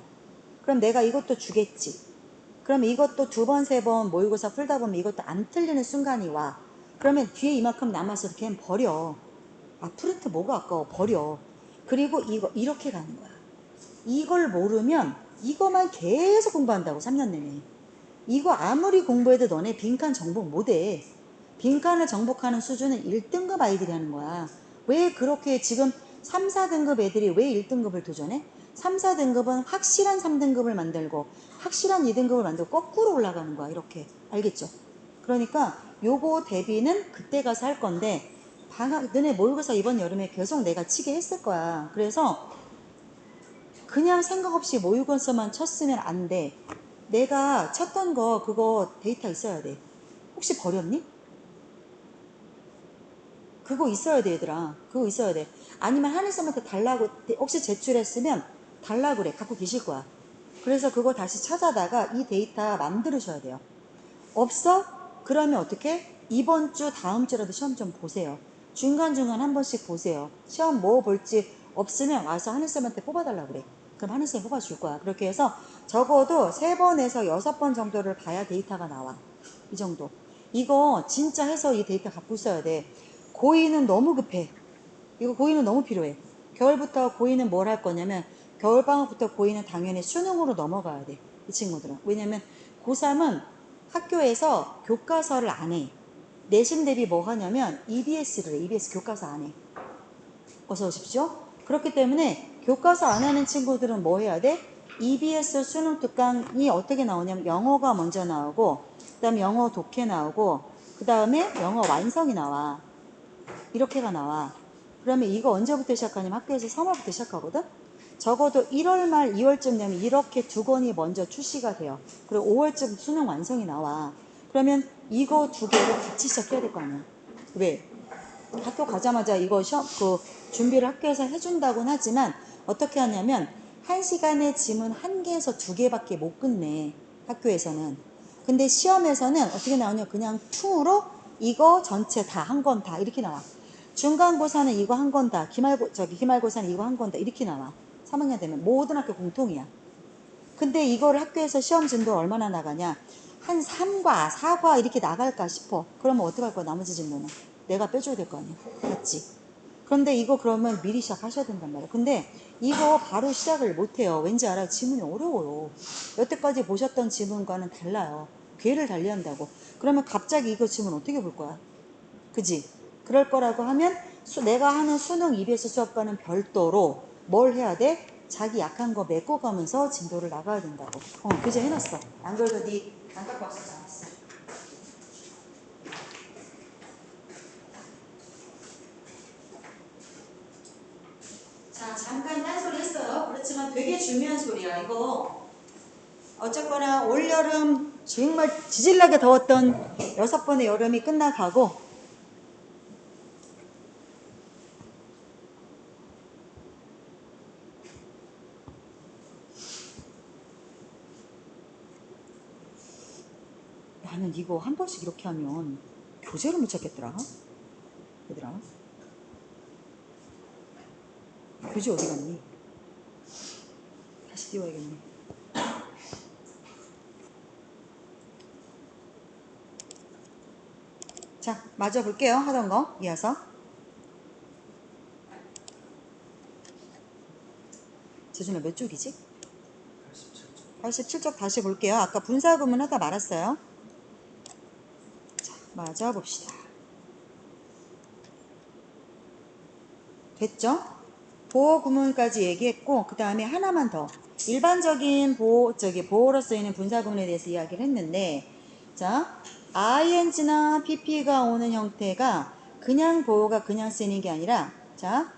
A: 그럼 내가 이것도 주겠지. 그럼 이것도 2번, 3번 모의고사 풀다 보면 이것도 안 틀리는 순간이 와. 그러면 뒤에 이만큼 남았어도 걔는 버려. 프린트 뭐가 아까워. 버려. 그리고 이거 이렇게 가는 거야. 이걸 모르면 이거만 계속 공부한다고 3년 내내. 이거 아무리 공부해도 너네 빈칸 정복 못해. 빈칸을 정복하는 수준은 1등급 아이들이 하는 거야. 왜 그렇게 지금 3, 4등급 애들이 왜 1등급을 도전해? 3, 4등급은 확실한 3등급을 만들고 확실한 2등급을 만들고 거꾸로 올라가는 거야. 이렇게. 알겠죠? 그러니까 요거 대비는 그때 가서 할 건데 너네 모의고사 이번 여름에 계속 내가 치게 했을 거야. 그래서 그냥 생각 없이 모의고사만 쳤으면 안 돼. 내가 쳤던 거 그거 데이터 있어야 돼. 혹시 버렸니? 그거 있어야 돼, 얘들아. 그거 있어야 돼. 아니면 한일쌤한테 달라고, 혹시 제출했으면 달라고 그래. 갖고 계실 거야. 그래서 그거 다시 찾아다가 이 데이터 만들으셔야 돼요. 없어? 그러면 어떻게? 이번 주, 다음 주라도 시험 좀 보세요. 중간중간 한 번씩 보세요. 시험 뭐 볼지 없으면 와서 한일쌤한테 뽑아달라고 그래. 그럼 한일쌤이 뽑아줄 거야. 그렇게 해서 적어도 3번에서 6번 정도를 봐야 데이터가 나와. 이 정도. 이거 진짜 해서 이 데이터 갖고 있어야 돼. 고2는 너무 급해. 이거 고2는 너무 필요해. 겨울부터 고2는 뭘 할 거냐면 겨울방학부터 고2는 당연히 수능으로 넘어가야 돼. 이 친구들은. 왜냐면 고3은 학교에서 교과서를 안 해. 내신 대비 뭐 하냐면 EBS를 해. EBS 교과서 안 해. 어서 오십시오. 그렇기 때문에 교과서 안 하는 친구들은 뭐 해야 돼? EBS 수능 특강이 어떻게 나오냐면 영어가 먼저 나오고 그 다음에 영어 독해 나오고 그 다음에 영어 완성이 나와. 이렇게가 나와. 그러면 이거 언제부터 시작하냐면 학교에서 3월부터 시작하거든? 적어도 1월 말 2월쯤 되면 이렇게 2권이 먼저 출시가 돼요. 그리고 5월쯤 수능 완성이 나와. 그러면 이거 2개를 같이 시작해야 될 거 아니야. 왜? 학교 가자마자 이거 시험, 준비를 학교에서 해준다고는 하지만 어떻게 하냐면 1시간에 지문 1개에서 2개밖에 못 끝내. 학교에서는. 근데 시험에서는 어떻게 나오냐. 그냥 퉁으로 이거 전체 다 한 건 다 이렇게 나와. 중간고사는 이거 한 건 다, 기말고사는 이거 한 건 다 이렇게 나와. 3학년 되면 모든 학교 공통이야. 근데 이걸 학교에서 시험 진도 얼마나 나가냐? 한 3과, 4과 이렇게 나갈까 싶어. 그러면 어떡할 거야? 나머지 진도는 내가 빼줘야 될 거 아니야. 맞지? 그런데 이거 그러면 미리 시작하셔야 된단 말이야. 근데 이거 바로 시작을 못해요. 왠지 알아? 지문이 어려워요. 여태까지 보셨던 지문과는 달라요. 괴를 달리한다고. 그러면 갑자기 이거 지문 어떻게 볼 거야? 그지? 그럴 거라고 하면 내가 하는 수능 EBS 수업과는 별도로 뭘 해야 돼? 자기 약한 거 메꿔가면서 진도를 나가야 된다고. 교재 해놨어. 안 그래도 네 안 갖고 왔었지 않았어. 자, 잠깐 딴소리 했어요. 그렇지만 되게 중요한 소리야. 이거 어쨌거나 올여름 정말 지질나게 더웠던 6번의 여름이 끝나가고 나는 이거 한 번씩 이렇게 하면 교재를 못 찾겠더라. 얘들아. 교재 어디 갔니? 다시 띄워야겠네. 자, 마저 볼게요. 하던 거 이어서. 재준아 몇 쪽이지? 87쪽 다시 볼게요. 아까 분사구문 하다 말았어요. 자, 마저 봅시다. 됐죠? 보호 구문까지 얘기했고 그 다음에 하나만 더 일반적인 보호로 쓰이는 분사구문에 대해서 이야기를 했는데 자 ing나 pp가 오는 형태가 그냥 보호가 그냥 쓰이는 게 아니라 자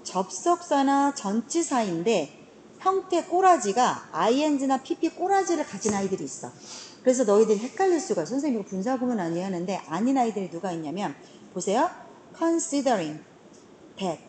A: 접속사나 전치사인데 형태 꼬라지가 ing나 pp 꼬라지를 가진 아이들이 있어. 그래서 너희들이 헷갈릴 수가 있어. 선생님 이거 분사구문 아니에요 하는데 아닌 아이들이 누가 있냐면 보세요. considering that,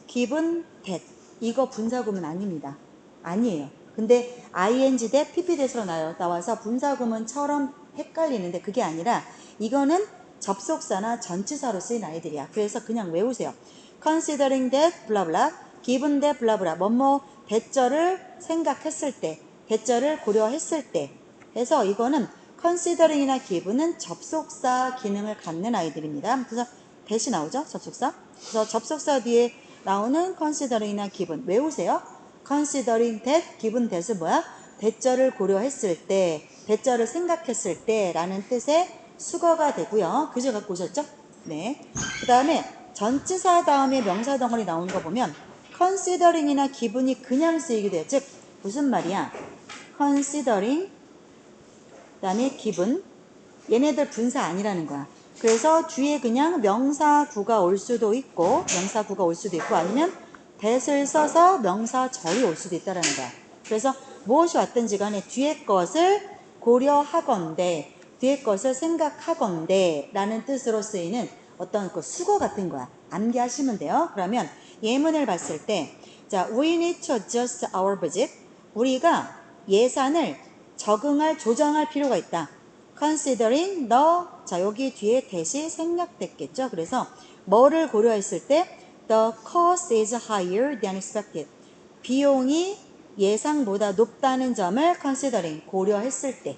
A: given that 이거 분사구문 아닙니다. 아니에요. 근데 ing 대 pp 대수로 나와서 분사구문처럼 헷갈리는데 그게 아니라 이거는 접속사나 전치사로 쓰인 아이들이야. 그래서 그냥 외우세요. considering that 블라블라 given that 블라블라 뭐뭐 대절을 생각했을 때 대절을 고려했을 때 해서 이거는 considering이나 given은 접속사 기능을 갖는 아이들입니다. 그래서 대시 나오죠? 접속사. 그래서 접속사 뒤에 나오는 considering이나 given 외우세요. considering that, given that은 뭐야? 대절을 고려했을 때, 대절을 생각했을 때 라는 뜻의 수거가 되고요. 교재 갖고 오셨죠? 네. 그 다음에 전치사 다음에 명사 덩어리 나오는 거 보면 considering이나 given이 그냥 쓰이기도 해요. 즉 무슨 말이야? considering 그 다음에 given 얘네들 분사 아니라는 거야. 그래서 뒤에 그냥 명사구가 올 수도 있고 아니면 that을 써서 명사절이 올 수도 있다는 거야. 그래서 무엇이 왔든지 간에 뒤에 것을 고려하건대 뒤에 것을 생각하건대 라는 뜻으로 쓰이는 어떤 그 수거 같은 거야. 암기하시면 돼요. 그러면 예문을 봤을 때, 자, we need to adjust our budget. 우리가 예산을 적응할, 조정할 필요가 있다. considering the, 자, 여기 뒤에 대시 생략됐겠죠. 그래서 뭐를 고려했을 때 the cost is higher than expected. 비용이 예상보다 높다는 점을 considering, 고려했을 때.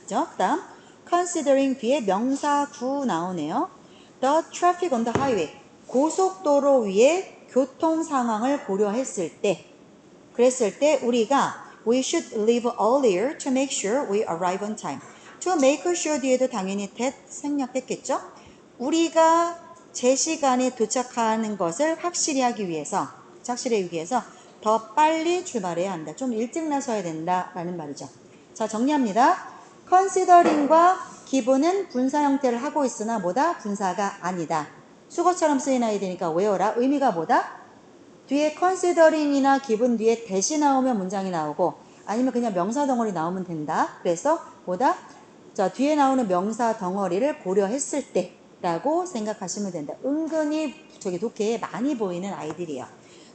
A: 그죠? 그 다음 considering 뒤에 명사 구 나오네요. The traffic on the highway. 고속도로 위에 교통 상황을 고려했을 때, 그랬을 때 우리가 we should leave earlier to make sure we arrive on time. to make sure 뒤에도 당연히 that 생략됐겠죠? 우리가 제 시간에 도착하는 것을 확실히 하기 위해서 더 빨리 출발해야 한다. 좀 일찍 나서야 된다라는 말이죠. 자, 정리합니다. considering과 기분은 분사 형태를 하고 있으나 뭐다? 분사가 아니다. 수거처럼 쓰이나야 되니까 외워라. 의미가 뭐다? 뒤에 considering이나 기분 뒤에 대시 나오면 문장이 나오고 아니면 그냥 명사 덩어리 나오면 된다. 그래서 뭐다? 자, 뒤에 나오는 명사 덩어리를 고려했을 때 라고 생각하시면 된다. 은근히 저기 독해에 많이 보이는 아이들이에요.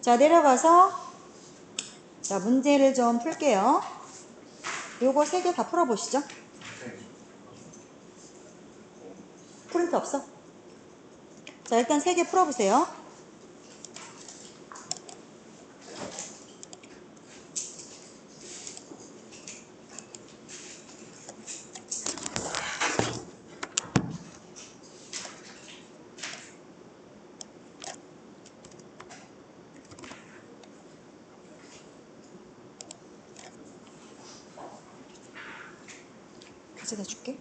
A: 자, 내려가서 자, 문제를 좀 풀게요. 요거 3개 다 풀어보시죠. 프린트 없어? 자, 일단 3개 풀어보세요. 가져다 줄게.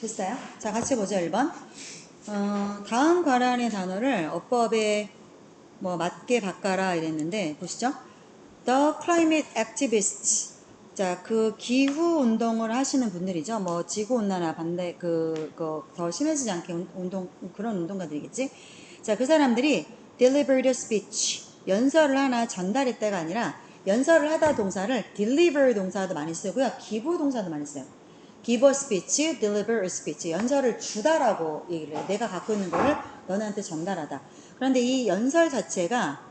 A: 됐어요? 자, 같이 보죠. 1번. 다음 관할의 단어를 어법에 뭐 맞게 바꿔라 이랬는데 보시죠. The climate activists. 자, 그 기후 운동을 하시는 분들이죠. 뭐 지구 온난화 반대 더 심해지지 않게 운동 그런 운동가들이겠지. 자, 그 사람들이 delivered a speech. 연설을 하나 전달했다가 아니라 연설을 하다 동사를 deliver 동사도 많이 쓰고요. give 동사도 많이 써요. give a speech, deliver a speech. 연설을 주다라고 얘기를 해요. 내가 갖고 있는 거를 너네한테 전달하다. 그런데 이 연설 자체가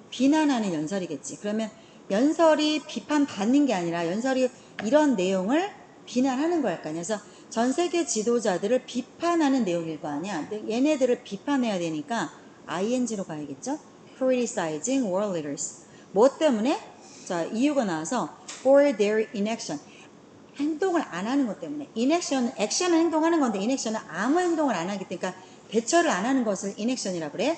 A: 비난하는 연설이겠지. 그러면 연설이 비판받는 게 아니라 연설이 이런 내용을 비난하는 거랄 거 아니야. 그래서 전 세계 지도자들을 비판하는 내용일 거 아니야. 근데 얘네들을 비판해야 되니까 ing로 가야겠죠. criticizing world leaders. 뭐 때문에? 자, 이유가 나와서 for their inaction. 행동을 안 하는 것 때문에. inaction은 행동하는 건데 inaction은 아무 행동을 안 하기 때문에 그러니까 대처를 안 하는 것을 inaction이라고 그래.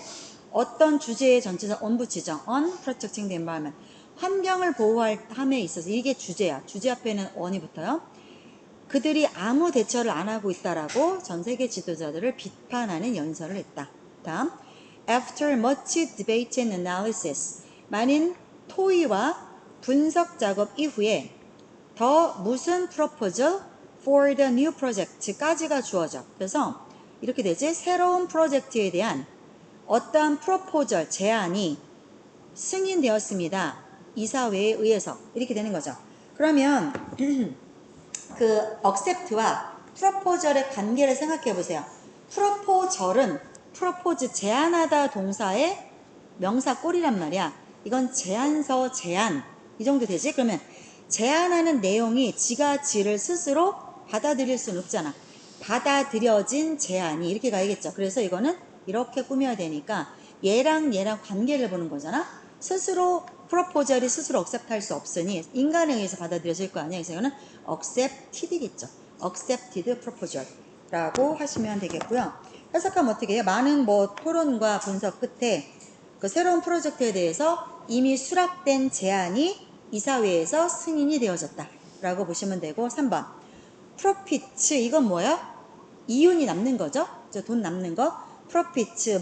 A: 어떤 주제의 전체적 on 붙이죠. on protecting the environment. 환경을 보호함에 있어서 이게 주제야. 주제 앞에는 on이 붙어요. 그들이 아무 대처를 안 하고 있다라고 전 세계 지도자들을 비판하는 연설을 했다. 다음, after much debate and analysis. 많은 토의와 분석 작업 이후에 더 무슨 proposal for the new project까지가 주어져. 그래서 이렇게 되지. 새로운 프로젝트에 대한 어떠한 프로포절, 제안이 승인되었습니다. 이사회에 의해서. 이렇게 되는 거죠. 그러면 그 accept와 proposal의 관계를 생각해 보세요. proposal은 propose, 제안하다 동사의 명사 꼴이란 말이야. 이건 제안서, 제안. 이 정도 되지? 그러면 제안하는 내용이 지가 지를 스스로 받아들일 수는 없잖아. 받아들여진 제안이 이렇게 가야겠죠. 그래서 이거는 이렇게 꾸며야 되니까 얘랑 관계를 보는 거잖아. 스스로 프로포절이 스스로 accept 할 수 없으니 인간에 의해서 받아들여질 거 아니야. 그래서 이거는 accepted겠죠. accepted proposal 라고 하시면 되겠고요. 해석하면 어떻게 해요? 많은 토론과 분석 끝에 그 새로운 프로젝트에 대해서 이미 수락된 제안이 이사회에서 승인이 되어졌다 라고 보시면 되고 3번 profits 이건 뭐야? 이윤이 남는 거죠. 돈 남는 거. profits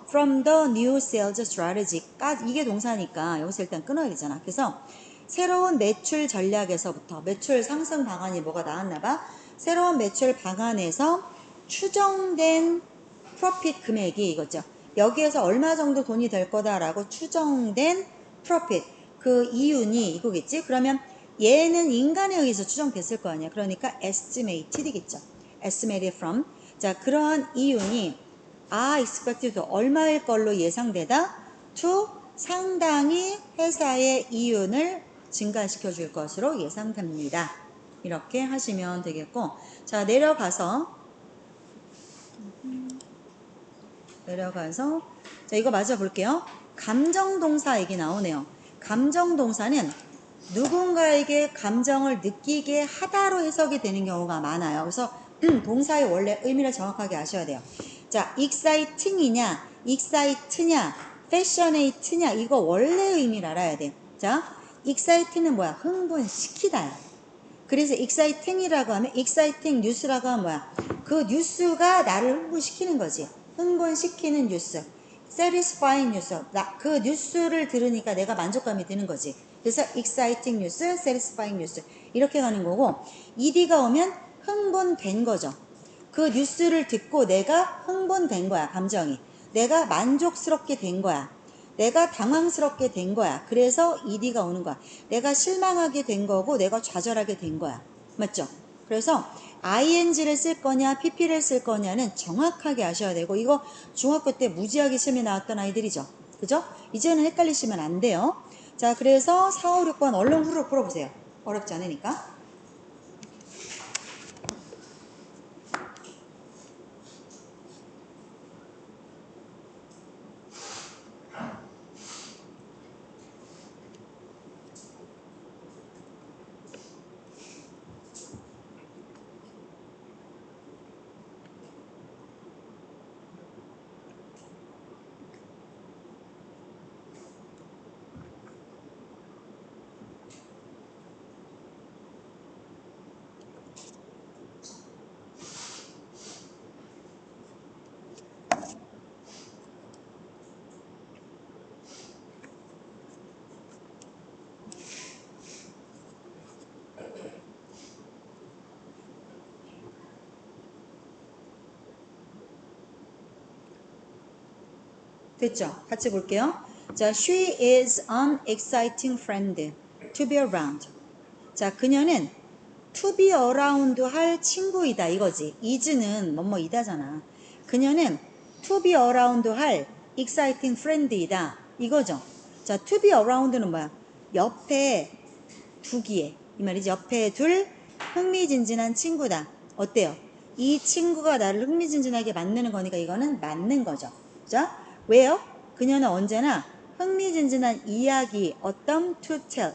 A: from the new sales strategy까지 이게 동사니까 여기서 일단 끊어야 되잖아. 그래서 새로운 매출 전략에서부터 매출 상승 방안이 뭐가 나왔나 봐. 새로운 매출 방안에서 추정된 profit 금액이 이거죠. 여기에서 얼마 정도 돈이 될 거다라고 추정된 profit 그 이윤이 이거겠지. 그러면 얘는 인간에 의해서 추정됐을 거 아니야. 그러니까 estimated겠죠. estimated from. 자, 그러한 이윤이 are expected to 얼마일 걸로 예상되다 to 상당히 회사의 이윤을 증가시켜 줄 것으로 예상됩니다. 이렇게 하시면 되겠고 자 내려가서 자 이거 맞아 볼게요. 감정동사 얘기 나오네요. 감정동사는 누군가에게 감정을 느끼게 하다로 해석이 되는 경우가 많아요. 그래서 동사의 원래 의미를 정확하게 아셔야 돼요. 자, exciting이냐, excite냐, passionate냐 이거 원래 의미를 알아야 돼. 자, excite는 뭐야? 흥분시키다야. 그래서 exciting이라고 하면 exciting 뉴스라고 하면 뭐야? 그 뉴스가 나를 흥분시키는 거지. 흥분시키는 뉴스. satisfying 뉴스. 그 뉴스를 들으니까 내가 만족감이 드는 거지. 그래서 exciting 뉴스, satisfying 뉴스 이렇게 가는 거고 ed가 오면 흥분된 거죠. 그 뉴스를 듣고 내가 흥분된 거야. 감정이. 내가 만족스럽게 된 거야. 내가 당황스럽게 된 거야. 그래서 ed가 오는 거야. 내가 실망하게 된 거고 내가 좌절하게 된 거야. 맞죠? 그래서 ing를 쓸 거냐 pp를 쓸 거냐는 정확하게 아셔야 되고 이거 중학교 때 무지하게 시험에 나왔던 아이들이죠. 그죠? 이제는 헷갈리시면 안 돼요. 자, 그래서 4, 5, 6번 얼른 후루룩 풀어보세요. 어렵지 않으니까. 됐죠? 같이 볼게요. 자, she is an exciting friend to be around. 자, 그녀는 to be around 할 친구이다 이거지. is는 뭐뭐이다잖아. 그녀는 to be around 할 exciting friend이다 이거죠. 자, to be around는 뭐야? 옆에 두기에 이 말이지. 옆에 둘 흥미진진한 친구다. 어때요? 이 친구가 나를 흥미진진하게 만드는 거니까 이거는 맞는 거죠. 자, 왜요? 그녀는 언제나 흥미진진한 이야기 어떤 to tell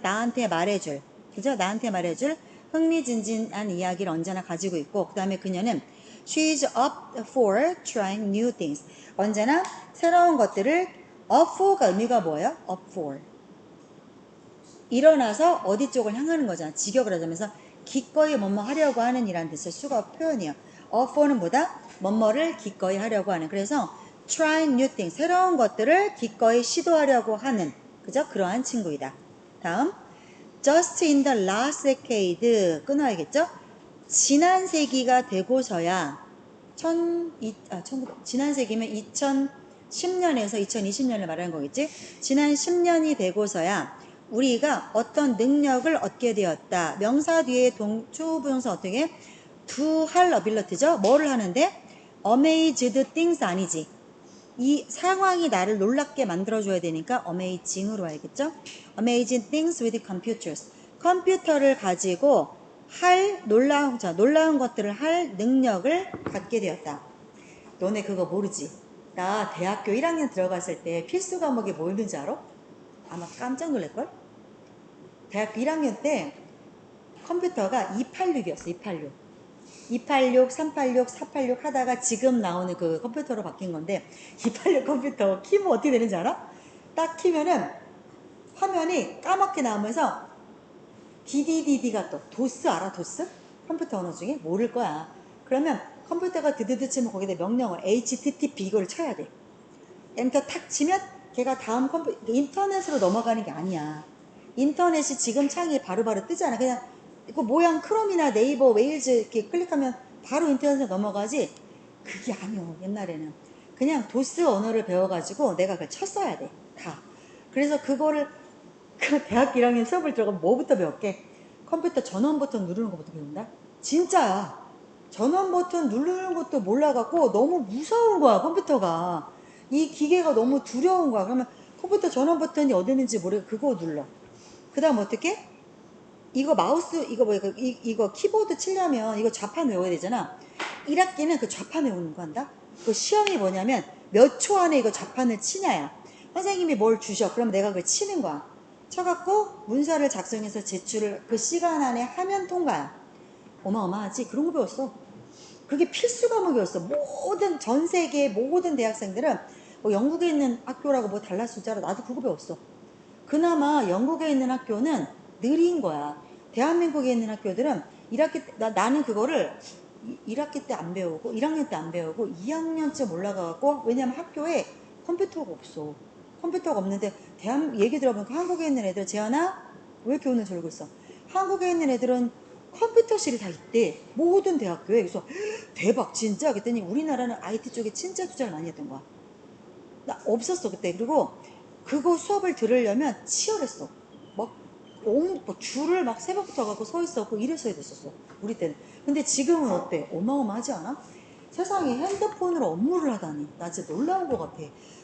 A: 나한테 말해줄 그죠? 나한테 말해줄 흥미진진한 이야기를 언제나 가지고 있고 그 다음에 그녀는 she's up for trying new things 언제나 새로운 것들을 up for가 의미가 뭐예요? up for 일어나서 어디 쪽을 향하는 거잖아. 직역을 하자면서 기꺼이 뭐뭐 하려고 하는 이라는 뜻의 수거 표현이에요. up for는 뭐다? 뭐뭐를 기꺼이 하려고 하는. 그래서 trying new things 새로운 것들을 기꺼이 시도하려고 하는 그죠? 그러한 친구이다. 다음 just in the last decade 끊어야겠죠? 지난 세기가 되고서야 지난 세기면 2010년에서 2020년을 말하는 거겠지? 지난 10년이 되고서야 우리가 어떤 능력을 얻게 되었다. 명사 뒤에 투부정사 어떻게? to 할 ability죠? 뭐를 하는데? amazed things 아니지. 이 상황이 나를 놀랍게 만들어줘야 되니까 amazing으로 알겠죠? amazing things with computers. 컴퓨터를 가지고 할 놀라운 것들을 할 능력을 갖게 되었다. 너네 그거 모르지? 나 대학교 1학년 들어갔을 때 필수 과목이 뭐였는지 알아? 아마 깜짝 놀랄걸? 대학교 1학년 때 컴퓨터가 286이었어. 286, 386, 486 하다가 지금 나오는 그 컴퓨터로 바뀐 건데 286 컴퓨터 키면 어떻게 되는지 알아? 딱 키면은 화면이 까맣게 나오면서 DDDD가 또 도스 알아? 도스? 컴퓨터 언어 중에? 모를 거야. 그러면 컴퓨터가 드드드 치면 거기다 명령을 HTTP 이거를 쳐야 돼. 엔터 탁 치면 걔가 다음 인터넷으로 넘어가는 게 아니야. 인터넷이 지금 창이 바로바로 뜨잖아. 그냥 그 모양 크롬이나 네이버 웨일즈 이렇게 클릭하면 바로 인터넷에 넘어가지. 그게 아니요. 옛날에는 그냥 도스 언어를 배워가지고 내가 그걸 쳤어야 돼. 다. 그래서 그거를 그 대학교 1학년 수업을 들어가면 뭐부터 배웠게? 컴퓨터 전원 버튼 누르는 것부터 배운다? 진짜야. 전원 버튼 누르는 것도 몰라갖고 너무 무서운 거야 컴퓨터가. 이 기계가 너무 두려운 거야. 그러면 컴퓨터 전원 버튼이 어디 있는지 모르고 그거 눌러. 그 다음 어떻게? 이거 마우스 이거 뭐야 이거 키보드 치려면 이거 좌판 외워야 되잖아. 1학기는 그 좌판 외우는 거 한다. 그 시험이 뭐냐면 몇 초 안에 이거 좌판을 치냐야. 선생님이 뭘 주셔. 그럼 내가 그걸 치는 거야. 쳐갖고 문서를 작성해서 제출을 그 시간 안에 하면 통과야. 어마어마하지? 그런 거 배웠어. 그게 필수 과목이었어. 모든 전 세계 모든 대학생들은 뭐 영국에 있는 학교라고 뭐 달랐을 줄 알아. 나도 그거 배웠어. 그나마 영국에 있는 학교는 느린 거야. 대한민국에 있는 학교들은 1학기 때 나는 그거를 1학기 때 안 배우고 1학년 때 안 배우고 2학년쯤 올라가갖고 왜냐면 학교에 컴퓨터가 없어. 컴퓨터가 없는데 얘기 들어보니까 한국에 있는 애들 재현아 왜 이렇게 오늘 졸고 있어? 한국에 있는 애들은 컴퓨터실이 다 있대. 모든 대학교에. 그래서 대박 진짜 그랬더니 우리나라는 IT 쪽에 진짜 투자를 많이 했던 거야. 나 없었어 그때. 그리고 그거 수업을 들으려면 치열했어. 막 줄을 막 새벽부터 가고 서 있었고 이랬어야 됐었어. 우리 때는. 근데 지금은 어때? 어마어마하지 않아? 세상에 핸드폰으로 업무를 하다니. 나 진짜 놀라운 것 같아.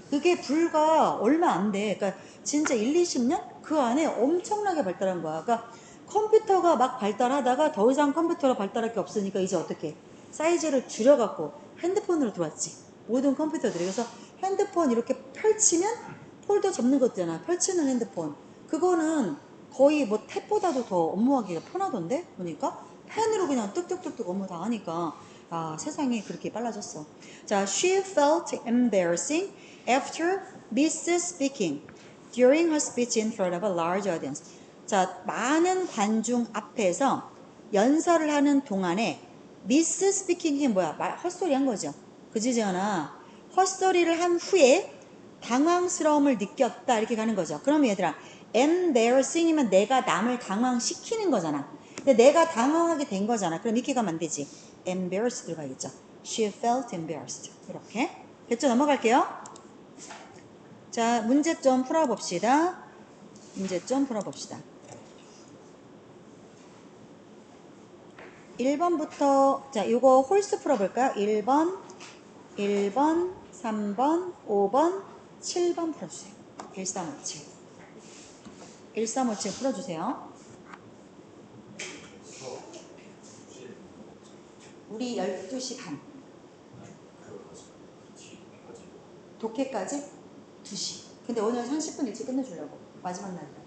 A: 그게 불과 얼마 안 돼. 그러니까 진짜 1, 20년? 그 안에 엄청나게 발달한 거야. 그러니까 컴퓨터가 막 발달하다가 더 이상 컴퓨터로 발달할 게 없으니까 이제 어떻게 사이즈를 줄여갖고 핸드폰으로 들어왔지. 모든 컴퓨터들이. 그래서 핸드폰 이렇게 펼치면 폴더 접는 거 있잖아. 펼치는 핸드폰. 그거는 거의 뭐 탭보다도 더 업무하기가 편하던데? 보니까 펜으로 그냥 뚝뚝뚝뚝 업무 다 하니까 아 세상이 그렇게 빨라졌어. 자, she felt embarrassing after miss speaking during her speech in front of a large audience. 자, 많은 관중 앞에서 연설을 하는 동안에 미스 스피킹이 뭐야? 헛소리 한 거죠. 그지 재현아? 헛소리를 한 후에 당황스러움을 느꼈다 이렇게 가는 거죠. 그럼 얘들아 embarrassing이면 내가 남을 당황시키는 거잖아. 근데 내가 당황하게 된 거잖아. 그럼 이렇게 가면 안 되지. embarrassed 들어가야겠죠. She felt embarrassed. 이렇게. 됐죠? 넘어갈게요. 자, 문제점 풀어봅시다. 문제점 풀어봅시다. 1번부터, 자, 이거 홀수 풀어볼까요? 1번, 3번, 5번, 7번 풀어주세요. 1357. 1357 풀어주세요. 우리 12시 반. 독해까지 2시. 근데 오늘 30분 일찍 끝내주려고. 마지막 날이라.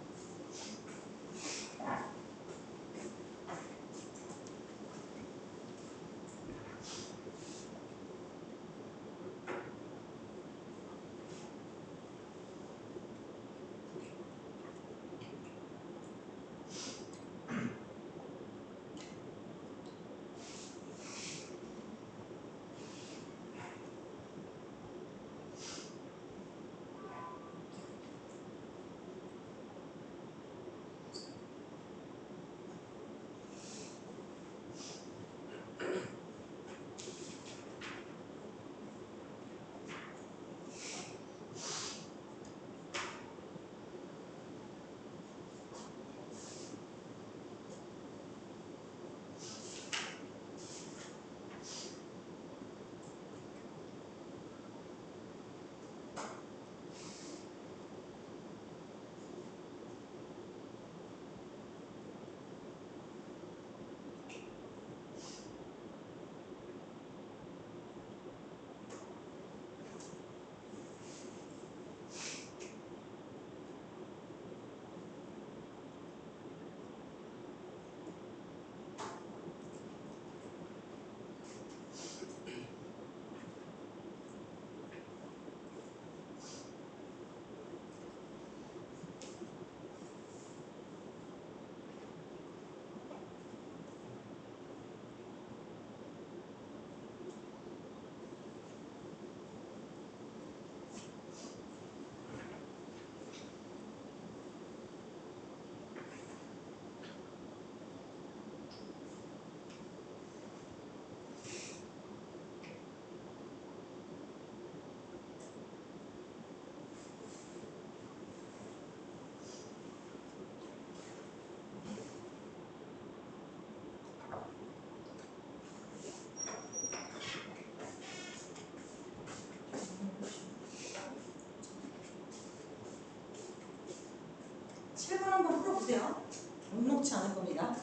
A: 한번 풀어보세요. 녹록치 않을 겁니다.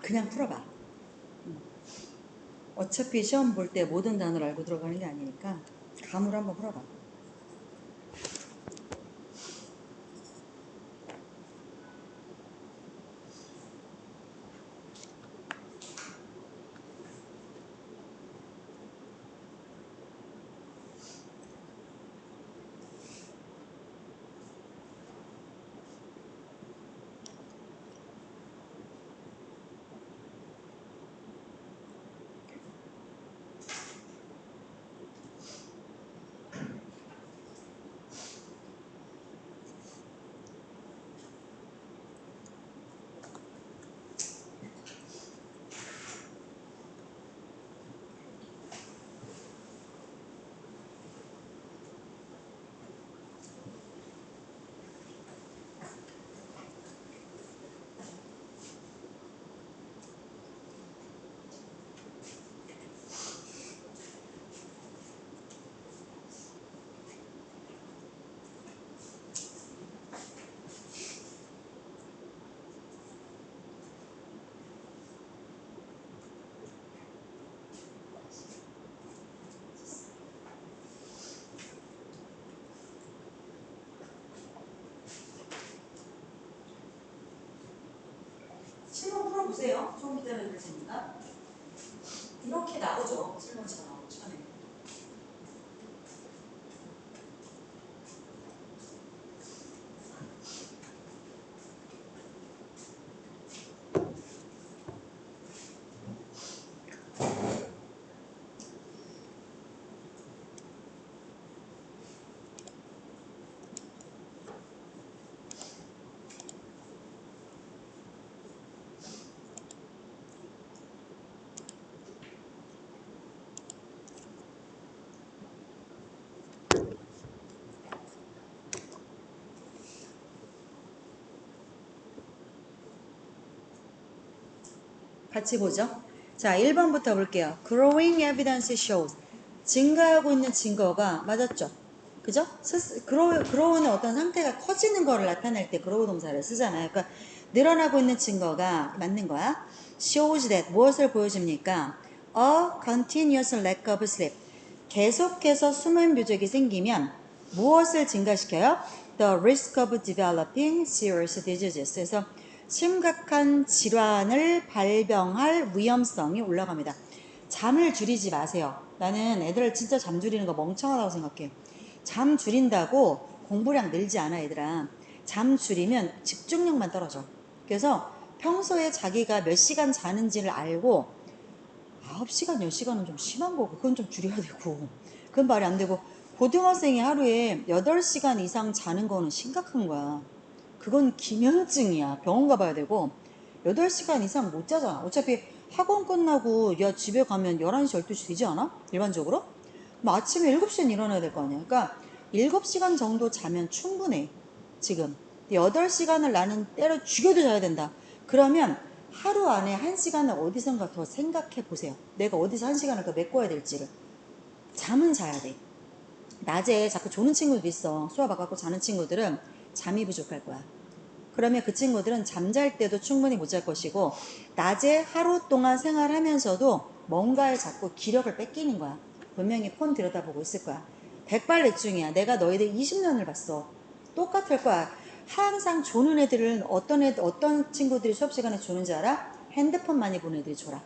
A: 그냥 풀어봐. 어차피 시험 볼 때 모든 단어를 알고 들어가는 게 아니니까 감으로 한번 풀어봐. 실문 풀어보세요. 좀 기다려야 되니까. 이렇게 나오죠. 실문처럼. 처음에. 같이 보죠. 자, 1번부터 볼게요. Growing evidence shows. 증가하고 있는 증거가 맞았죠? 그죠? grow는 어떤 상태가 커지는 거를 나타낼 때 grow 동사를 쓰잖아요. 그러니까 늘어나고 있는 증거가 맞는 거야. shows that 무엇을 보여줍니까? A continuous lack of sleep. 계속해서 수면 부족이 생기면 무엇을 증가시켜요? The risk of developing serious diseases. 그래서 심각한 질환을 발병할 위험성이 올라갑니다. 잠을 줄이지 마세요. 나는 애들 진짜 잠 줄이는 거 멍청하다고 생각해. 잠 줄인다고 공부량 늘지 않아, 얘들아. 잠 줄이면 집중력만 떨어져. 그래서 평소에 자기가 몇 시간 자는지를 알고 9시간, 10시간은 좀 심한 거고 그건 좀 줄여야 되고 그건 말이 안 되고 고등학생이 하루에 8시간 이상 자는 거는 심각한 거야. 그건 기면증이야. 병원 가봐야 되고 8시간 이상 못 자잖아. 어차피 학원 끝나고 야 집에 가면 11시, 12시 되지 않아? 일반적으로? 뭐 아침에 7시엔 일어나야 될 거 아니야. 그러니까 7시간 정도 자면 충분해. 지금 8시간을 나는 때려 죽여도 자야 된다. 그러면 하루 안에 1시간을 어디선가 더 생각해 보세요. 내가 어디서 1시간을 더 메꿔야 될지를. 잠은 자야 돼. 낮에 자꾸 조는 친구도 있어. 수업 안 갖고 자는 친구들은 잠이 부족할 거야. 그러면 그 친구들은 잠잘 때도 충분히 못 잘 것이고 낮에 하루 동안 생활하면서도 뭔가에 자꾸 기력을 뺏기는 거야. 분명히 폰 들여다보고 있을 거야. 백발백중이야. 내가 너희들 20년을 봤어. 똑같을 거야. 항상 조는 애들은 어떤 친구들이 수업 시간에 조는지 알아? 핸드폰 많이 보는 애들이 졸아.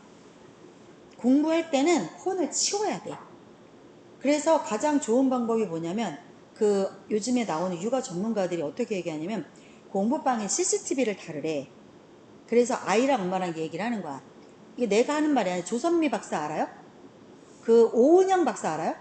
A: 공부할 때는 폰을 치워야 돼. 그래서 가장 좋은 방법이 뭐냐면 그 요즘에 나오는 육아 전문가들이 어떻게 얘기하냐면 공부방에 CCTV를 달으래. 그래서 아이랑 엄마랑 얘기를 하는 거야. 이게 내가 하는 말이 아니라 조선미 박사 알아요? 그 오은영 박사 알아요?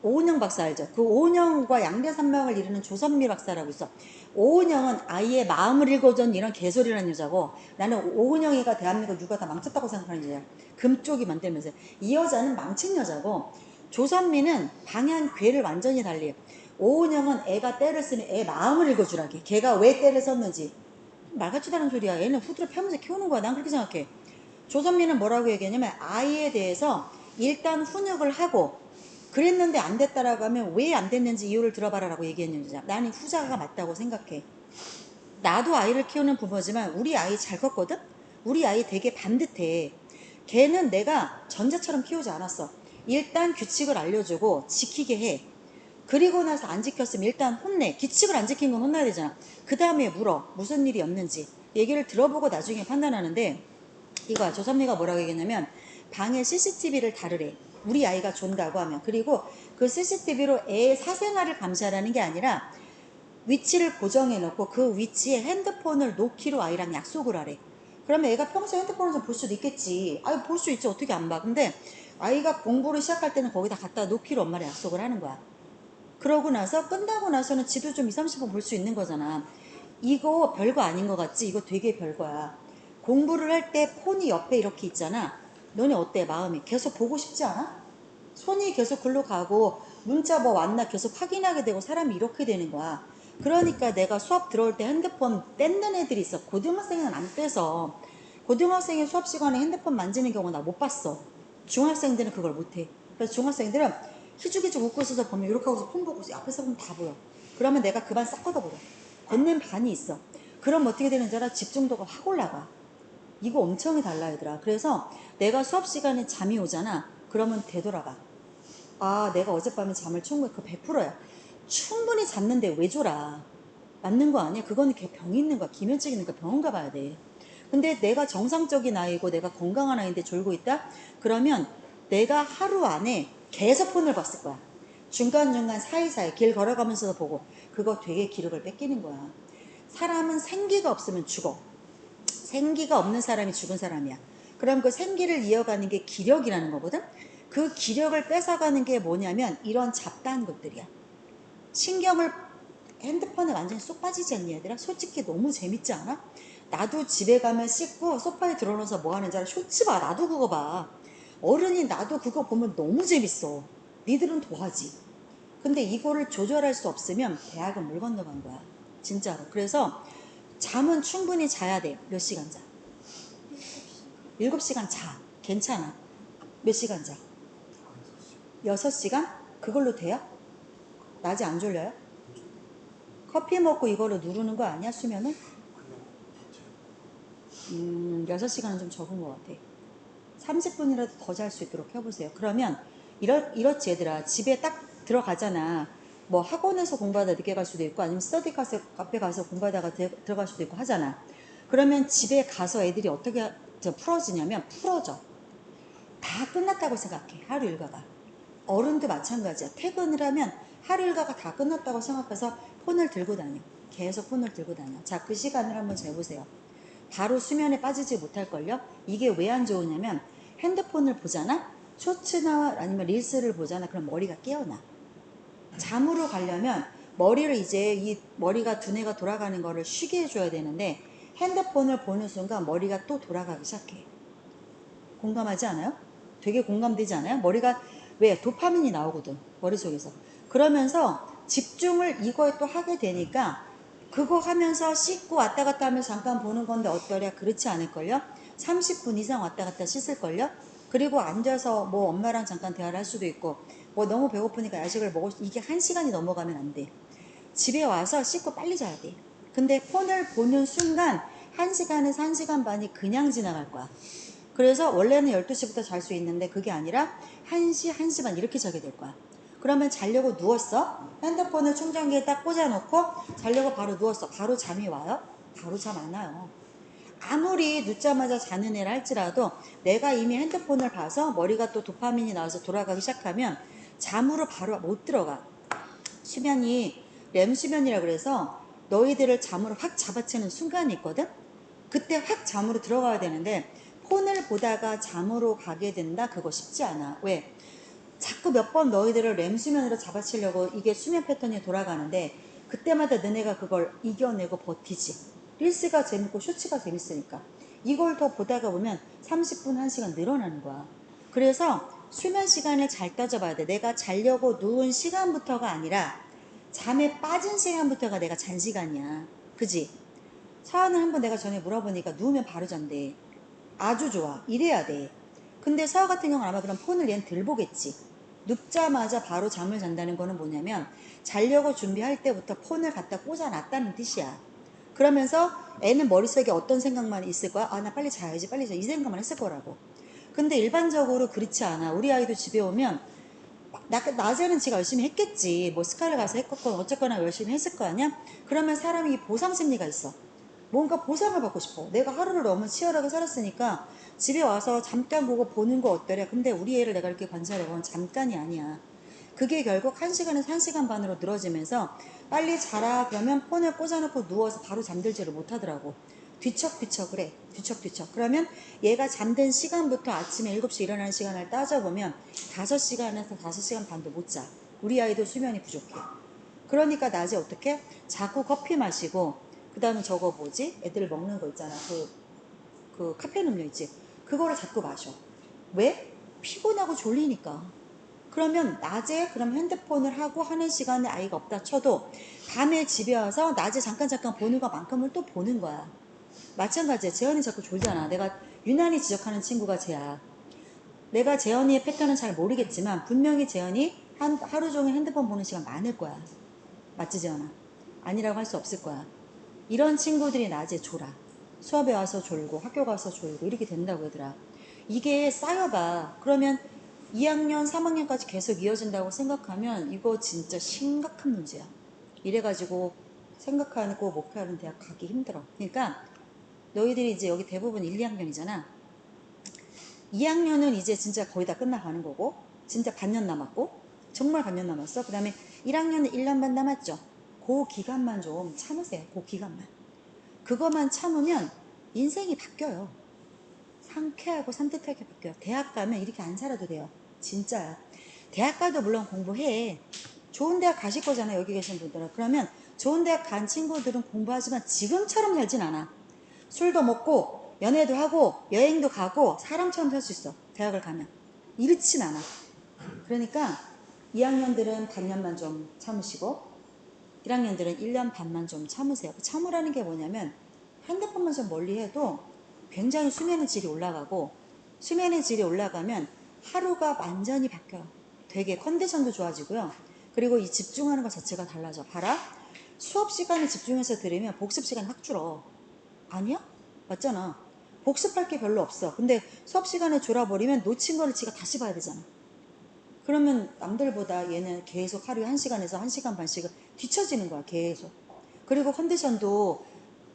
A: 오은영 박사 알죠? 그 오은영과 양대산맥을 이루는 조선미 박사라고 있어. 오은영은 아이의 마음을 읽어준 이런 개소리라는 여자고 나는 오은영이가 대한민국 육아 다 망쳤다고 생각하는 여자야. 금쪽이 만들면서. 이 여자는 망친 여자고 조선미는 방향 궤를 완전히 달리. 오은영은 애가 때를 쓰면 애 마음을 읽어주라게. 걔가 왜 때를 썼는지. 말 같지도 않은 소리야. 얘는 후드를 펴면서 키우는 거야. 난 그렇게 생각해. 조선미는 뭐라고 얘기하냐면 아이에 대해서 일단 훈육을 하고 그랬는데 안 됐다라고 하면 왜 안 됐는지 이유를 들어봐라 라고 얘기했는지. 나는 후자가 맞다고 생각해. 나도 아이를 키우는 부모지만 우리 아이 잘 컸거든? 우리 아이 되게 반듯해. 걔는 내가 전자처럼 키우지 않았어. 일단 규칙을 알려주고 지키게 해. 그리고 나서 안 지켰으면 일단 혼내. 규칙을 안 지킨 건 혼나야 되잖아. 그 다음에 물어. 무슨 일이었는지. 얘기를 들어보고 나중에 판단하는데 이거야. 조선미가 뭐라고 얘기했냐면 방에 CCTV를 다르래. 우리 아이가 존다고 하면. 그리고 그 CCTV로 애의 사생활을 감시하라는 게 아니라 위치를 고정해 놓고 그 위치에 핸드폰을 놓기로 아이랑 약속을 하래. 그러면 애가 평소에 핸드폰을 좀 볼 수도 있겠지. 아이 볼 수 있지. 어떻게 안 봐. 근데 아이가 공부를 시작할 때는 거기다 갖다 놓기로 엄마랑 약속을 하는 거야. 그러고 나서 끝나고 나서는 지도 좀 2, 30분 볼 수 있는 거잖아. 이거 별거 아닌 것 같지? 이거 되게 별거야. 공부를 할 때 폰이 옆에 이렇게 있잖아. 너네 어때? 마음이 계속 보고 싶지 않아? 손이 계속 글로 가고 문자 뭐 왔나 계속 확인하게 되고 사람이 이렇게 되는 거야. 그러니까 내가 수업 들어올 때 핸드폰 뺏는 애들이 있어. 고등학생은 안 뺏어. 고등학생의 수업 시간에 핸드폰 만지는 경우 나 못 봤어. 중학생들은 그걸 못해. 그래서 중학생들은 희죽희죽 웃고 있어서 보면 이렇게 하고서 폰 보고 앞에서 보면 다 보여. 그러면 내가 그 반 싹 걷어버려. 걷는 반이 있어. 그럼 어떻게 되는 줄 알아? 집중도가 확 올라가. 이거 엄청 달라 얘들아. 그래서 내가 수업 시간에 잠이 오잖아. 그러면 되돌아봐. 아 내가 어젯밤에 잠을 충분히 그 100%야. 충분히 잤는데 왜 졸아. 맞는 거 아니야? 그거는 걔 병이 있는 거야. 기면증 있는 거야. 병원 가봐야 돼. 근데 내가 정상적인 아이고 내가 건강한 아이인데 졸고 있다? 그러면 내가 하루 안에 계속 폰을 봤을 거야. 중간중간 사이사이 길 걸어가면서도 보고. 그거 되게 기력을 뺏기는 거야. 사람은 생기가 없으면 죽어. 생기가 없는 사람이 죽은 사람이야. 그럼 그 생기를 이어가는 게 기력이라는 거거든? 그 기력을 뺏어가는 게 뭐냐면 이런 잡다한 것들이야. 신경을 핸드폰에 완전히 쏙 빠지지 않니 얘들아? 솔직히 너무 재밌지 않아? 나도 집에 가면 씻고 소파에 들어놓아서 뭐 하는지 알아? 쇼츠 봐. 나도 그거 봐. 어른이 나도 그거 보면 너무 재밌어. 니들은 도하지. 근데 이거를 조절할 수 없으면 대학은 물 건너간 거야. 진짜로. 그래서 잠은 충분히 자야 돼. 몇 시간 자? 7시간 자. 괜찮아. 몇 시간 자? 6시간? 그걸로 돼요? 낮에 안 졸려요? 커피 먹고 이걸로 누르는 거 아니야, 수면은? 6시간은 좀 적은 것 같아. 30분이라도 더 잘 수 있도록 해보세요. 그러면 이렇지 얘들아. 집에 딱 들어가잖아. 뭐 학원에서 공부하다 늦게 갈 수도 있고 아니면 스터디 카페 가서 공부하다가 들어갈 수도 있고 하잖아. 그러면 집에 가서 애들이 어떻게 풀어지냐면 풀어져. 다 끝났다고 생각해. 하루 일과가. 어른도 마찬가지야. 퇴근을 하면 하루 일과가 다 끝났다고 생각해서 폰을 들고 다녀. 계속 폰을 들고 다녀. 자, 그 시간을 한번 재보세요. 바로 수면에 빠지지 못할걸요? 이게 왜 안 좋으냐면 핸드폰을 보잖아? 쇼츠나 아니면 릴스를 보잖아? 그럼 머리가 깨어나. 잠으로 가려면 머리를 이제 이 머리가 두뇌가 돌아가는 거를 쉬게 해줘야 되는데 핸드폰을 보는 순간 머리가 또 돌아가기 시작해. 공감하지 않아요? 되게 공감되지 않아요? 머리가 왜 도파민이 나오거든 머릿속에서. 그러면서 집중을 이거에 또 하게 되니까 그거 하면서 씻고 왔다 갔다 하면서 잠깐 보는 건데 어떠랴? 그렇지 않을걸요? 30분 이상 왔다 갔다 씻을걸요? 그리고 앉아서 뭐 엄마랑 잠깐 대화를 할 수도 있고 뭐 너무 배고프니까 야식을 먹을 수 이게 1시간이 넘어가면 안 돼. 집에 와서 씻고 빨리 자야 돼. 근데 폰을 보는 순간 1시간에서 1시간 반이 그냥 지나갈 거야. 그래서 원래는 12시부터 잘 수 있는데 그게 아니라 1시, 1시 반 이렇게 자게 될 거야. 그러면 자려고 누웠어. 핸드폰을 충전기에 딱 꽂아놓고 자려고 바로 누웠어. 바로 잠이 와요? 바로 잠 안 와요. 아무리 눕자마자 자는 애라 할지라도 내가 이미 핸드폰을 봐서 머리가 또 도파민이 나와서 돌아가기 시작하면 잠으로 바로 못 들어가. 수면이 렘 수면이라 그래서 너희들을 잠으로 확 잡아채는 순간이 있거든? 그때 확 잠으로 들어가야 되는데 폰을 보다가 잠으로 가게 된다? 그거 쉽지 않아. 왜? 자꾸 몇 번 너희들을 렘 수면으로 잡아치려고 이게 수면 패턴이 돌아가는데 그때마다 너네가 그걸 이겨내고 버티지. 릴스가 재밌고 쇼츠가 재밌으니까. 이걸 더 보다가 보면 30분, 1시간 늘어나는 거야. 그래서 수면 시간을 잘 따져봐야 돼. 내가 자려고 누운 시간부터가 아니라 잠에 빠진 시간부터가 내가 잔 시간이야. 그지? 서아는 한번 내가 전에 물어보니까 누우면 바로 잔대. 아주 좋아. 이래야 돼. 근데 서아 같은 경우는 아마 그럼 폰을 얘는 들 보겠지. 눕자마자 바로 잠을 잔다는 거는 뭐냐면 자려고 준비할 때부터 폰을 갖다 꽂아놨다는 뜻이야. 그러면서 애는 머릿속에 어떤 생각만 있을 거야? 아, 나 빨리 자야지, 빨리 자. 이 생각만 했을 거라고. 근데 일반적으로 그렇지 않아. 우리 아이도 집에 오면 낮에는 지가 열심히 했겠지. 뭐 스카를 가서 했건 어쨌거나 열심히 했을 거 아니야? 그러면 사람이 보상 심리가 있어. 뭔가 보상을 받고 싶어. 내가 하루를 너무 치열하게 살았으니까 집에 와서 잠깐 보고 보는 거 어떠랴. 근데 우리 애를 내가 이렇게 관찰해보면 잠깐이 아니야. 그게 결국 1시간에서 1시간 반으로 늘어지면서 빨리 자라 그러면 폰을 꽂아놓고 누워서 바로 잠들지를 못하더라고. 뒤척뒤척 그래. 뒤척뒤척. 그러면 얘가 잠든 시간부터 아침에 7시 일어나는 시간을 따져보면 5시간에서 5시간 반도 못 자. 우리 아이도 수면이 부족해. 그러니까 낮에 어떻게? 자꾸 커피 마시고 그 다음에 저거 뭐지? 애들 먹는 거 있잖아. 그 카페인 음료 있지? 그거를 자꾸 마셔. 왜? 피곤하고 졸리니까. 그러면 낮에 그럼 핸드폰을 하고 하는 시간에 아이가 없다 쳐도 밤에 집에 와서 낮에 잠깐 보는 것만큼을 또 보는 거야. 마찬가지야. 재현이 자꾸 졸잖아. 내가 유난히 지적하는 친구가 쟤야. 내가 재현이의 패턴은 잘 모르겠지만 분명히 재현이 하루 종일 핸드폰 보는 시간 많을 거야. 맞지 재현아? 아니라고 할 수 없을 거야. 이런 친구들이 낮에 졸아. 수업에 와서 졸고 학교 가서 졸고 이렇게 된다고 얘들아. 이게 쌓여봐. 그러면 2학년, 3학년까지 계속 이어진다고 생각하면 이거 진짜 심각한 문제야. 이래가지고 생각하고 목표하는 대학 가기 힘들어. 그러니까 너희들이 이제 여기 대부분 1, 2학년이잖아. 2학년은 이제 진짜 거의 다 끝나가는 거고 진짜 반년 남았고 정말 반년 남았어. 그 다음에 1학년은 1년 반 남았죠. 그 기간만 좀 참으세요. 그 기간만. 그것만 참으면 인생이 바뀌어요. 상쾌하고 산뜻하게 바뀌어요. 대학 가면 이렇게 안 살아도 돼요. 진짜야. 대학 가도 물론 공부해. 좋은 대학 가실 거잖아요. 여기 계신 분들은. 그러면 좋은 대학 간 친구들은 공부하지만 지금처럼 살진 않아. 술도 먹고 연애도 하고 여행도 가고 사람처럼 살 수 있어. 대학을 가면. 이렇진 않아. 그러니까 2학년들은 반년만 좀 참으시고 1학년들은 1년 반만 좀 참으세요. 참으라는 게 뭐냐면 핸드폰만 좀 멀리 해도 굉장히 수면의 질이 올라가고, 수면의 질이 올라가면 하루가 완전히 바뀌어요. 되게 컨디션도 좋아지고요. 그리고 이 집중하는 것 자체가 달라져. 봐라. 수업 시간에 집중해서 들으면 복습 시간 확 줄어. 아니야? 맞잖아. 복습할 게 별로 없어. 근데 수업 시간에 졸아버리면 놓친 거를 지가 다시 봐야 되잖아. 그러면 남들보다 얘는 계속 하루에 1시간에서 1시간 반씩은 뒤처지는 거야, 계속. 그리고 컨디션도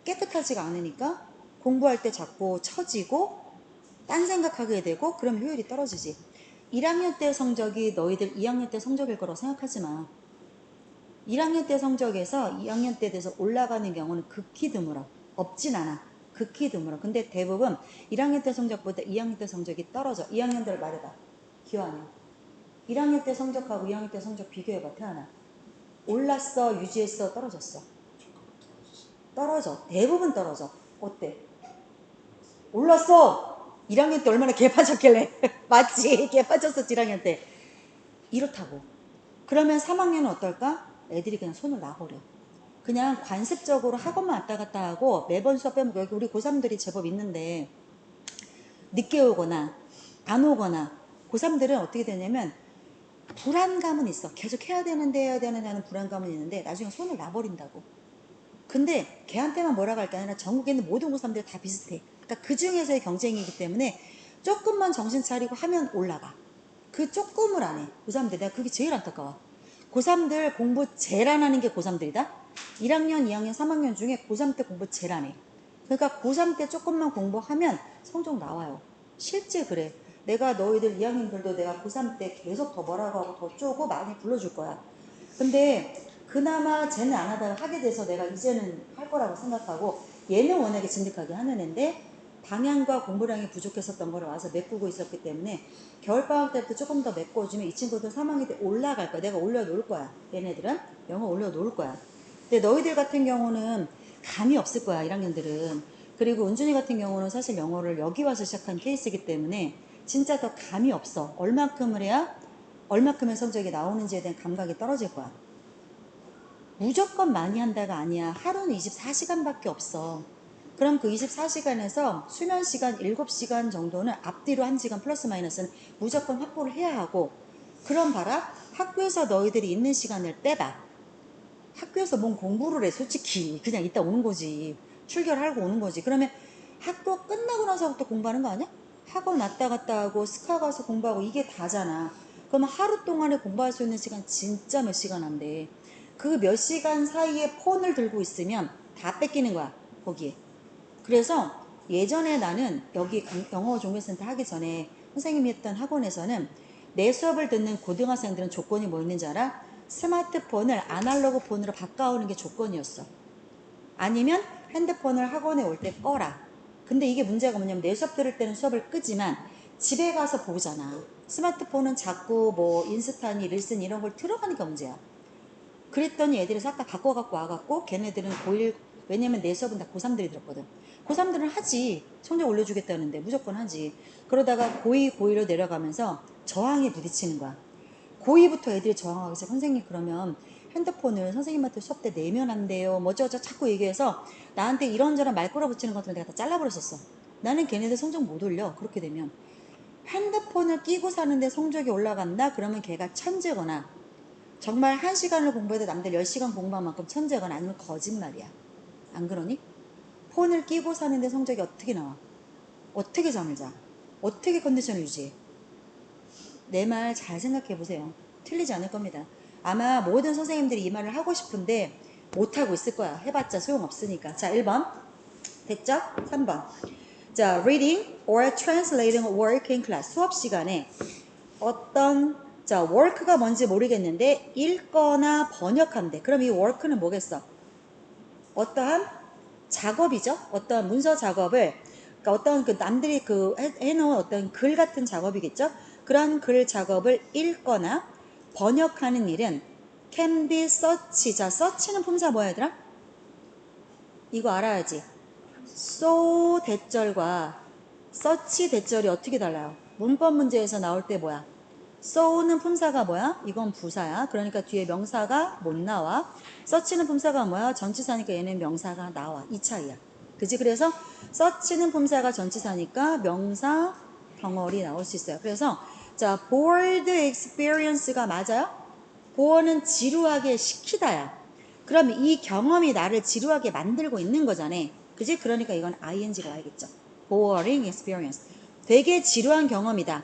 A: 깨끗하지가 않으니까 공부할 때 자꾸 처지고 딴 생각하게 되고 그럼 효율이 떨어지지. 1학년 때 성적이 너희들 2학년 때 성적일 거라고 생각하지 마. 1학년 때 성적에서 2학년 때 돼서 올라가는 경우는 극히 드물어. 없진 않아. 극히 드물어. 근데 대부분 1학년 때 성적보다 2학년 때 성적이 떨어져. 2학년들 말해봐. 기환이. 1학년 때 성적하고 2학년 때 성적 비교해봐. 태어나. 올랐어? 유지했어? 떨어졌어? 떨어져. 대부분 떨어져. 어때? 올랐어! 1학년 때 얼마나 개 빠졌길래. 맞지? 개 빠졌었지 1학년 때. 이렇다고. 그러면 3학년은 어떨까? 애들이 그냥 손을 놔버려. 그냥 관습적으로 학원만 왔다 갔다 하고 매번 수업 빼면 여기 우리 고3들이 제법 있는데 늦게 오거나 안 오거나 고3들은 어떻게 되냐면 불안감은 있어. 계속 해야 되는데 하는 불안감은 있는데 나중에 손을 놔버린다고. 근데 걔한테만 뭐라고 할 게 아니라 전국에 있는 모든 고3들이 다 비슷해. 그러니까 그 중에서의 경쟁이기 때문에 조금만 정신 차리고 하면 올라가. 그 조금을 안 해. 고3들. 내가 그게 제일 안타까워. 고3들 공부 제일 안 하는 게 고3들이다. 1학년, 2학년, 3학년 중에 고3 때 공부 제일 안 해. 그러니까 고3 때 조금만 공부하면 성적 나와요. 실제 그래. 내가 너희들 2학년들도 내가 고3 때 계속 더 뭐라고 하고 더 쪼고 많이 불러줄 거야. 근데 그나마 쟤는 안 하다가 하게 돼서 내가 이제는 할 거라고 생각하고 얘는 워낙에 진득하게 하는 애인데 방향과 공부량이 부족했었던 거를 와서 메꾸고 있었기 때문에 겨울방학 때부터 조금 더 메꿔주면 이 친구들 3학년 때 올라갈 거야. 내가 올려놓을 거야. 얘네들은 영어 올려놓을 거야. 근데 너희들 같은 경우는 감이 없을 거야. 1학년들은. 그리고 은준이 같은 경우는 사실 영어를 여기 와서 시작한 케이스이기 때문에 진짜 더 감이 없어. 얼마큼을 해야 얼마큼의 성적이 나오는지에 대한 감각이 떨어질 거야. 무조건 많이 한다가 아니야. 하루는 24시간밖에 없어. 그럼 그 24시간에서 수면 시간 7시간 정도는 앞뒤로 1시간 플러스 마이너스는 무조건 확보를 해야 하고, 그럼 봐라. 학교에서 너희들이 있는 시간을 빼봐. 학교에서 뭔 공부를 해. 솔직히 그냥 이따 오는 거지. 출결하고 오는 거지. 그러면 학교 끝나고 나서부터 공부하는 거 아니야? 학원 왔다 갔다 하고 스카 가서 공부하고 이게 다잖아. 그러면 하루 동안에 공부할 수 있는 시간 진짜 몇 시간 안 돼. 그 몇 시간 사이에 폰을 들고 있으면 다 뺏기는 거야. 거기에. 그래서 예전에 나는 여기 영어 종교센터 하기 전에 선생님이 했던 학원에서는 내 수업을 듣는 고등학생들은 조건이 뭐 있는지 알아? 스마트폰을 아날로그 폰으로 바꿔오는 게 조건이었어. 아니면 핸드폰을 학원에 올 때 꺼라. 근데 이게 문제가 뭐냐면 내 수업 들을 때는 수업을 끄지만 집에 가서 보잖아. 스마트폰은 자꾸 뭐 인스타니 릴슨 이런 걸 틀어가니까 문제야. 그랬더니 애들이 싹 다 바꿔갖고 와갖고 걔네들은 고1, 왜냐면 내 수업은 다 고3들이 들었거든. 고3들은 하지. 성적 올려주겠다는데 무조건 하지. 그러다가 고2, 고1로 내려가면서 저항에 부딪히는 거야. 고2부터 애들이 저항하기 시작. 선생님 그러면 핸드폰을 선생님한테 수업 때 내면 안 돼요. 뭐저저 자꾸 얘기해서 나한테 이런저런 말 끌어붙이는 것 때문에 내가 다 잘라버렸었어. 나는 걔네들 성적 못 올려. 그렇게 되면. 핸드폰을 끼고 사는데 성적이 올라간다? 그러면 걔가 천재거나 정말 1시간을 공부해도 남들 10시간 공부한 만큼 천재거나 아니면 거짓말이야. 안 그러니? 폰을 끼고 사는데 성적이 어떻게 나와? 어떻게 잠을 자? 어떻게 컨디션을 유지해? 내 말 잘 생각해 보세요. 틀리지 않을 겁니다. 아마 모든 선생님들이 이 말을 하고 싶은데 못하고 있을 거야. 해봤자 소용없으니까. 자, 1번. 됐죠? 3번. 자, reading or translating work in class. 수업 시간에 어떤 자, work가 뭔지 모르겠는데 읽거나 번역한대. 그럼 이 work는 뭐겠어? 어떠한 작업이죠. 어떠한 문서 작업을 그러니까 어떤 그 남들이 그 해놓은 어떤 글 같은 작업이겠죠. 그런 글 작업을 읽거나 번역하는 일은 can be search. 자, search는 품사 뭐야 얘들아? 이거 알아야지. so 대절과 search 대절이 어떻게 달라요? 문법 문제에서 나올 때 뭐야? so는 품사가 뭐야? 이건 부사야. 그러니까 뒤에 명사가 못 나와. search는 품사가 뭐야? 전치사니까 얘는 명사가 나와. 이 차이야. 그지? 그래서 search는 품사가 전치사니까 명사 덩어리 나올 수 있어요. 그래서 자, bored experience가 맞아요? bore는 지루하게 시키다야. 그럼 이 경험이 나를 지루하게 만들고 있는 거잖아. 그지? 그러니까 이건 ing가 와야겠죠. boring experience. 되게 지루한 경험이다.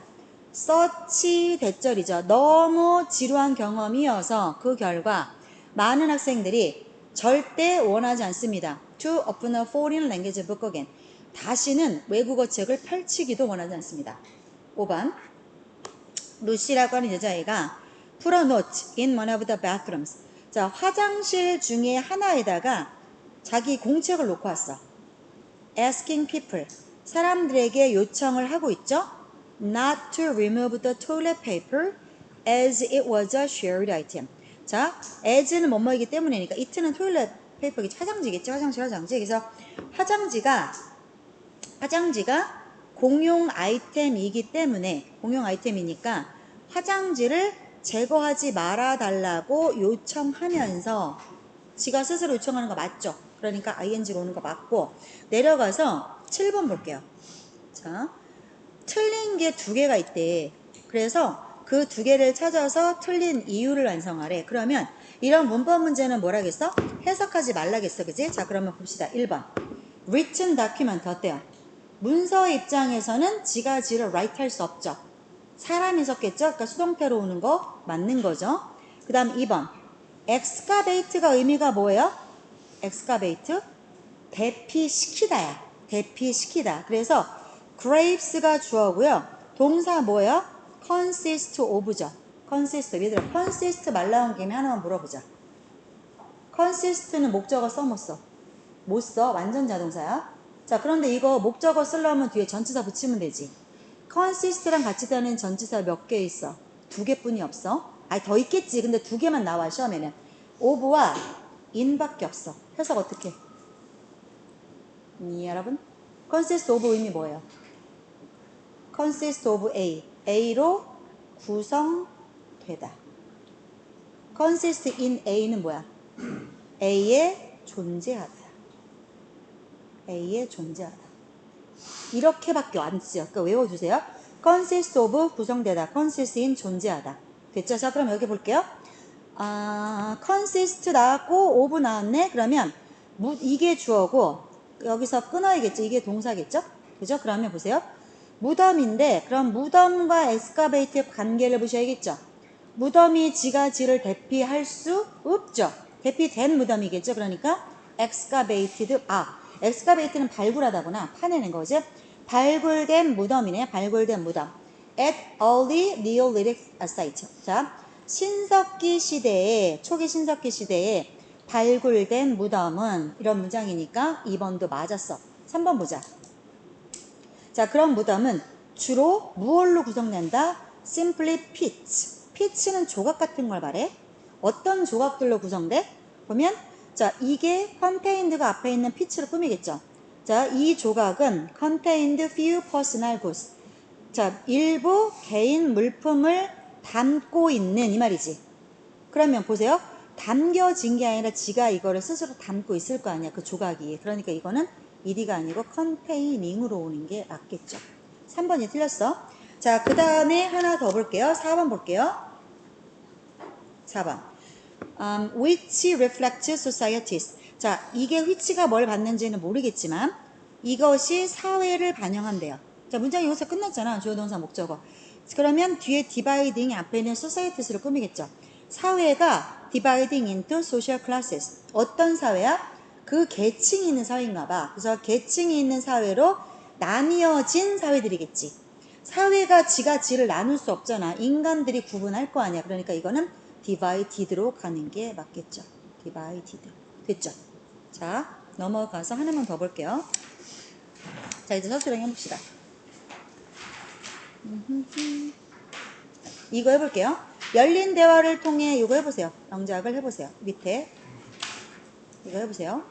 A: such 대절이죠. 너무 지루한 경험이어서 그 결과 많은 학생들이 절대 원하지 않습니다. To open a foreign language book again. 다시는 외국어 책을 펼치기도 원하지 않습니다. 5번. 루시라고 하는 여자애가 put a note in one of the bathrooms. 자, 화장실 중에 하나에다가 자기 공책을 놓고 왔어. asking people. 사람들에게 요청을 하고 있죠. not to remove the toilet paper as it was a shared item. 자, as는 뭐뭐이기 때문이니까 it는 toilet paper이 화장지겠죠. 화장지. 그래서 화장지가 공용 아이템이기 때문에 공용 아이템이니까 화장지를 제거하지 말아달라고 요청하면서 지가 스스로 요청하는 거 맞죠? 그러니까 ing로 오는 거 맞고 내려가서 7번 볼게요. 자, 틀린 게 2개가 있대. 그래서 그 2개를 찾아서 틀린 이유를 완성하래. 그러면 이런 문법 문제는 뭐라겠어? 해석하지 말라겠어. 그지? 자, 그러면 봅시다. 1번. written document 어때요? 문서 입장에서는 지가 지를 write 할 수 없죠. 사람이 썼겠죠? 그러니까 수동태로 오는 거 맞는 거죠. 그 다음 2번. excavate가 의미가 뭐예요? excavate? 대피시키다야. 대피시키다. 그래서 graves가 주어고요. 동사 뭐예요? consist of죠. consist. 얘들아, consist 말 나온 김에 하나만 물어보자. consist는 목적어 써, 못 써? 못 써. 완전 자동사야. 자, 그런데 이거 목적어 쓰려면 뒤에 전치사 붙이면 되지. consist랑 같이 다니는 전치사 몇 개 있어? 2개뿐이 없어. 아니, 더 있겠지. 근데 2개만 나와, 시험에는. of와 in밖에 없어. 해석 어떻게? 여러분? consist of 의미 뭐예요? consist of A. A로 구성되다. consist in A는 뭐야? A에 존재하다. A에 존재하다. 이렇게밖에 안 쓰여. 그러니까 외워주세요. consist of 구성되다. consist in 존재하다. 됐죠? 자, 그럼 여기 볼게요. consist 나왔고 of 나왔네. 그러면 이게 주어고 여기서 끊어야겠죠. 이게 동사겠죠? 그죠? 그러면 보세요. 무덤인데 그럼 무덤과 excavate의 관계를 보셔야겠죠. 무덤이 지가 지를 대피할 수 없죠. 대피된 무덤이겠죠. 그러니까 excavated. excavate는 발굴하다구나. 파내는 거지. 발굴된 무덤이네. 발굴된 무덤. at early Neolithic site. 자, 신석기 시대에 초기 신석기 시대에 발굴된 무덤은 이런 문장이니까 2번도 맞았어. 3번 보자. 자, 그럼 무덤은 주로 무얼로 구성된다? simply pits. pits는 조각 같은 걸 말해. 어떤 조각들로 구성돼? 보면 자, 이게 contained가 앞에 있는 pits로 꾸미겠죠. 자, 이 조각은 contained few personal goods. 자, 일부 개인 물품을 담고 있는 이 말이지. 그러면 보세요. 담겨진 게 아니라 지가 이거를 스스로 담고 있을 거 아니야. 그 조각이. 그러니까 이거는 it가 아니고 containing으로 오는 게 맞겠죠. 3번이 틀렸어. 자, 그 다음에 하나 더 볼게요. 4번 볼게요. 4번. which reflect societies. 자, 이게 which가 뭘 받는지는 모르겠지만 이것이 사회를 반영한대요. 자, 문장이 여기서 끝났잖아. 주어 동사 목적어. 그러면 뒤에 dividing 앞에 있는 societies로 꾸미겠죠. 사회가 dividing into social classes. 어떤 사회야? 그 계층이 있는 사회인가 봐. 그래서 계층이 있는 사회로 나뉘어진 사회들이겠지. 사회가 지가 지를 나눌 수 없잖아. 인간들이 구분할 거 아니야. 그러니까 이거는 divided로 가는 게 맞겠죠. divided. 됐죠? 자, 넘어가서 하나만 더 볼게요. 자, 이제 서술형 해봅시다. 이거 해볼게요. 열린 대화를 통해 이거 해보세요. 영작을 해보세요. 밑에 이거 해보세요.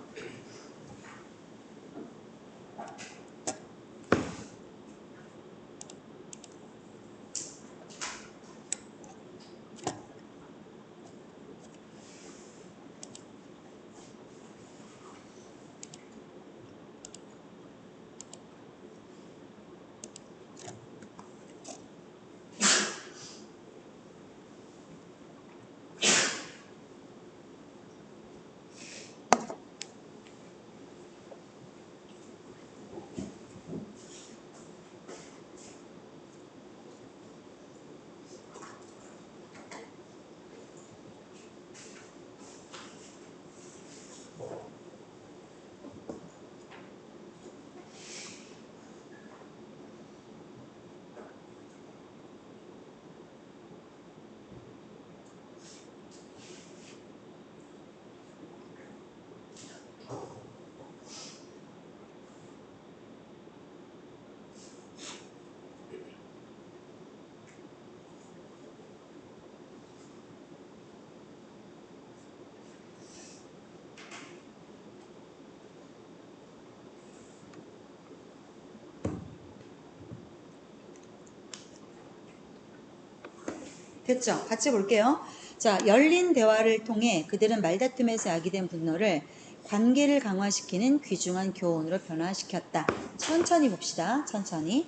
A: 됐죠? 같이 볼게요. 자, 열린 대화를 통해 그들은 말다툼에서 야기된 분노를 관계를 강화시키는 귀중한 교훈으로 변화시켰다. 천천히 봅시다. 천천히.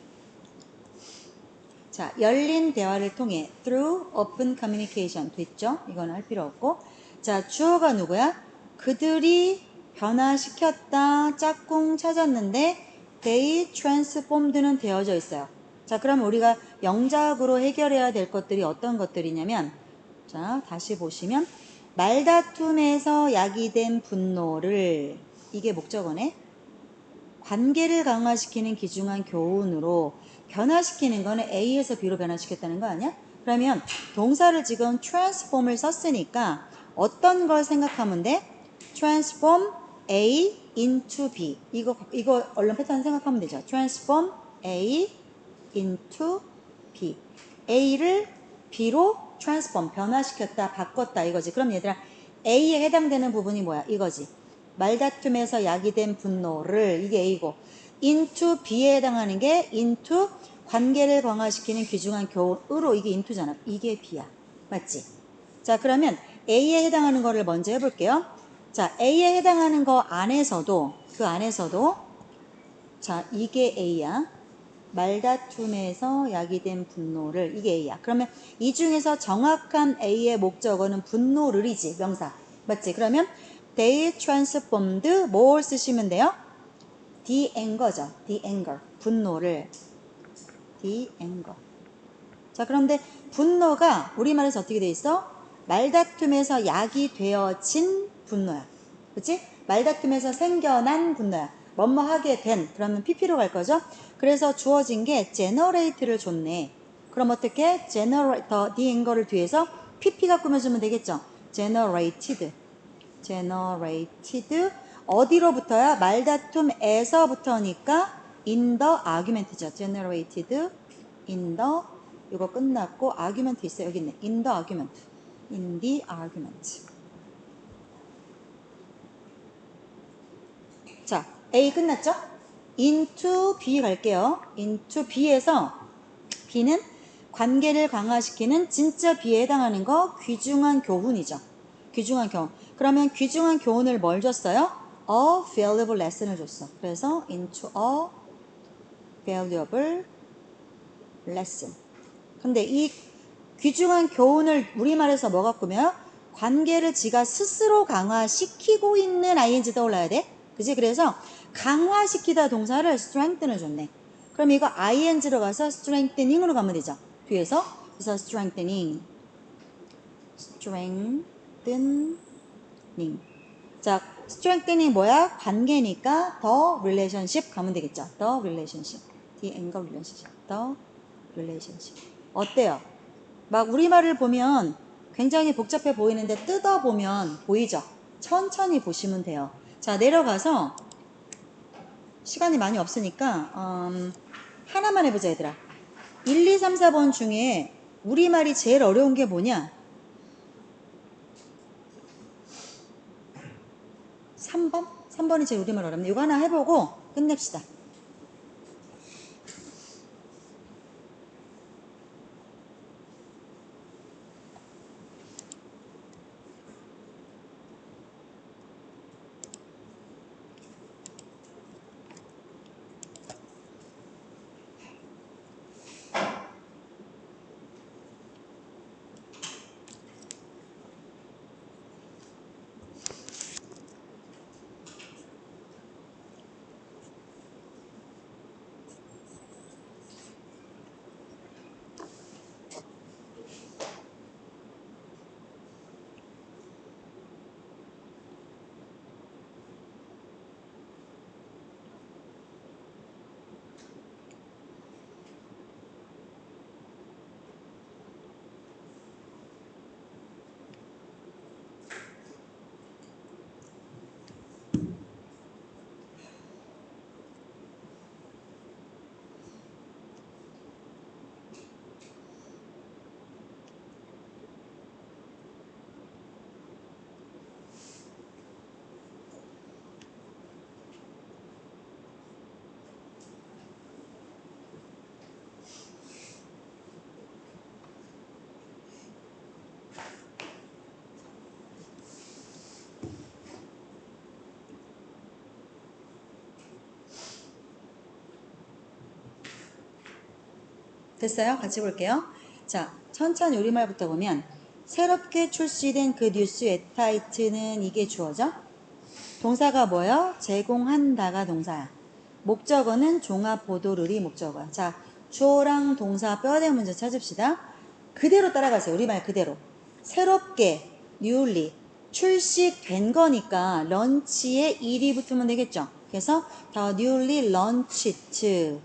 A: 자, 열린 대화를 통해 through open communication 됐죠? 이건 할 필요 없고. 자, 주어가 누구야? 그들이 변화시켰다. 짝꿍 찾았는데 they transformed는 되어져 있어요. 자, 그럼 우리가 영작으로 해결해야 될 것들이 어떤 것들이냐면, 자, 다시 보시면 말다툼에서 야기된 분노를, 이게 목적어네. 관계를 강화시키는 귀중한 교훈으로 변화시키는 거는 A에서 B로 변화시켰다는 거 아니야? 그러면 동사를 지금 transform을 썼으니까 어떤 걸 생각하면 돼? transform A into B. 이거 얼른 패턴 생각하면 되죠. transform A into B. A를 B로 transform, 변화시켰다, 바꿨다 이거지. 그럼 얘들아, A에 해당되는 부분이 뭐야? 이거지. 말다툼에서 야기된 분노를, 이게 A고, into B에 해당하는 게 into 관계를 강화시키는 귀중한 교훈으로, 이게 into잖아. 이게 B야. 맞지? 자, 그러면 A에 해당하는 거를 먼저 해볼게요. 자, A에 해당하는 거 안에서도, 그 안에서도, 자, 이게 A야. 말다툼에서 야기된 분노를, 이게 A야. 그러면 이 중에서 정확한 A의 목적어는 분노를이지, 명사. 맞지? 그러면 they transformed 뭘 쓰시면 돼요? the anger죠. the anger. 분노를. the anger. 자, 그런데 분노가 우리말에서 어떻게 돼 있어? 말다툼에서 야기되어진 분노야. 그치? 말다툼에서 생겨난 분노야. 뭐뭐 하게 된, 그러면 pp로 갈 거죠? 그래서 주어진 게 generate를 줬네. 그럼 어떻게? generate, the anger를 뒤에서 pp가 꾸며주면 되겠죠? generated. generated. 어디로부터야? 말다툼에서부터니까 in the argument죠. generated in the, 이거 끝났고 argument 있어요. 여기 있네. in the argument. in the argument. 자, A 끝났죠? into B 갈게요. into B에서 B는 관계를 강화시키는 진짜 B에 해당하는 거 귀중한 교훈이죠. 귀중한 교훈. 그러면 귀중한 교훈을 뭘 줬어요? A valuable lesson을 줬어. 그래서 into a valuable lesson. 근데 이 귀중한 교훈을 우리말에서 뭐가 꾸며요? 관계를 지가 스스로 강화시키고 있는 ing 떠올라야 돼. 그지? 그래서 강화시키다 동사를 strengthen을 줬네. 그럼 이거 ing로 가서 strengthening으로 가면 되죠. 뒤에서. 그래서 strengthening. 자, strengthening 뭐야? 관계니까 the relationship 가면 되겠죠. the relationship. the anger relationship. the relationship. 어때요? 막 우리말을 보면 굉장히 복잡해 보이는데 뜯어보면 보이죠? 천천히 보시면 돼요. 자, 내려가서 시간이 많이 없으니까 하나만 해보자 얘들아. 1, 2, 3, 4번 중에 우리말이 제일 어려운 게 뭐냐? 3번? 3번이 제일 우리말 어렵네. 이거 하나 해보고 끝냅시다. 됐어요? 같이 볼게요. 자, 천천히 우리말부터 보면 새롭게 출시된 그 뉴스 웹사이트는 이게 주어져? 동사가 뭐예요? 제공한다가 동사야. 목적어는 종합보도를이 목적어야. 자, 주어랑 동사 뼈대 문제 찾읍시다. 그대로 따라가세요. 우리말 그대로. 새롭게, newly, 출시된 거니까 런치에 일이 붙으면 되겠죠. 그래서 the newly launched.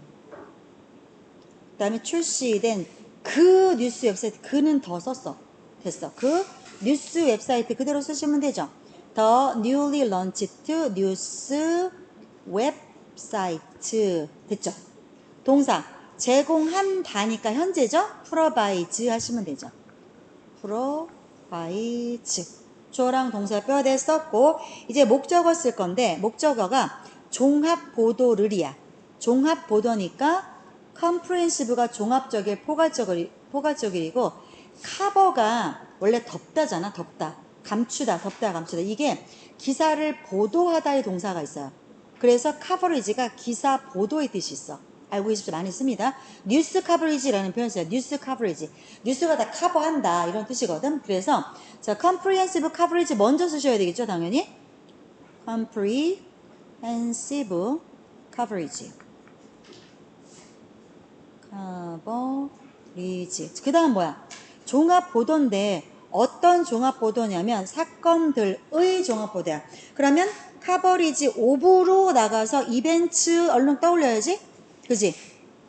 A: 그 다음에 출시된 그 뉴스 웹사이트, 그는 더 썼어. 됐어. 그 뉴스 웹사이트 그대로 쓰시면 되죠. The newly launched news 웹사이트. 됐죠? 동사 제공한다니까 현재죠? provide 하시면 되죠. provide. 주어랑 동사 뼈대 썼고 이제 목적어 쓸 건데 목적어가 종합보도를이야. 종합보도니까 comprehensive가 종합적일 포괄적이고 cover가 원래 덮다잖아. 덮다. 감추다. 덮다. 감추다. 이게 기사를 보도하다의 동사가 있어요. 그래서 coverage가 기사 보도의 뜻이 있어. 알고 계시죠? 많이 씁니다. 뉴스 커버리지라는 표현이 있어요. 뉴스 커버리지. 뉴스가 다 커버한다 이런 뜻이거든. 그래서 자, comprehensive coverage 먼저 쓰셔야 되겠죠, 당연히. comprehensive coverage. coverage. 그 다음 뭐야? 종합 보도인데 어떤 종합 보도냐면 사건들의 종합 보도야. 그러면 coverage of로 나가서 이벤트 얼른 떠올려야지. 그지?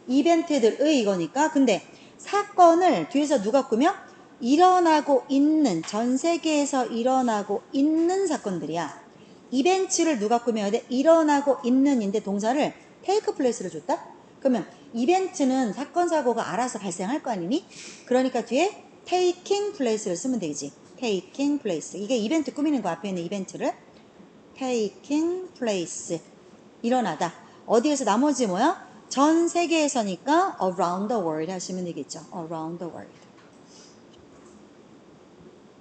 A: 이벤트들의 이거니까. 근데 사건을 뒤에서 누가 꾸며? 일어나고 있는, 전 세계에서 일어나고 있는 사건들이야. 이벤트를 누가 꾸며야 돼? 일어나고 있는인데 동사를 take place를 줬다? 그러면 이벤트는 사건, 사고가 알아서 발생할 거 아니니? 그러니까 뒤에 taking place를 쓰면 되지. taking place. 이게 이벤트 꾸미는 거 앞에 있는 이벤트를 taking place. 일어나다. 어디에서 나머지 뭐야? 전 세계에서니까 around the world 하시면 되겠죠. around the world.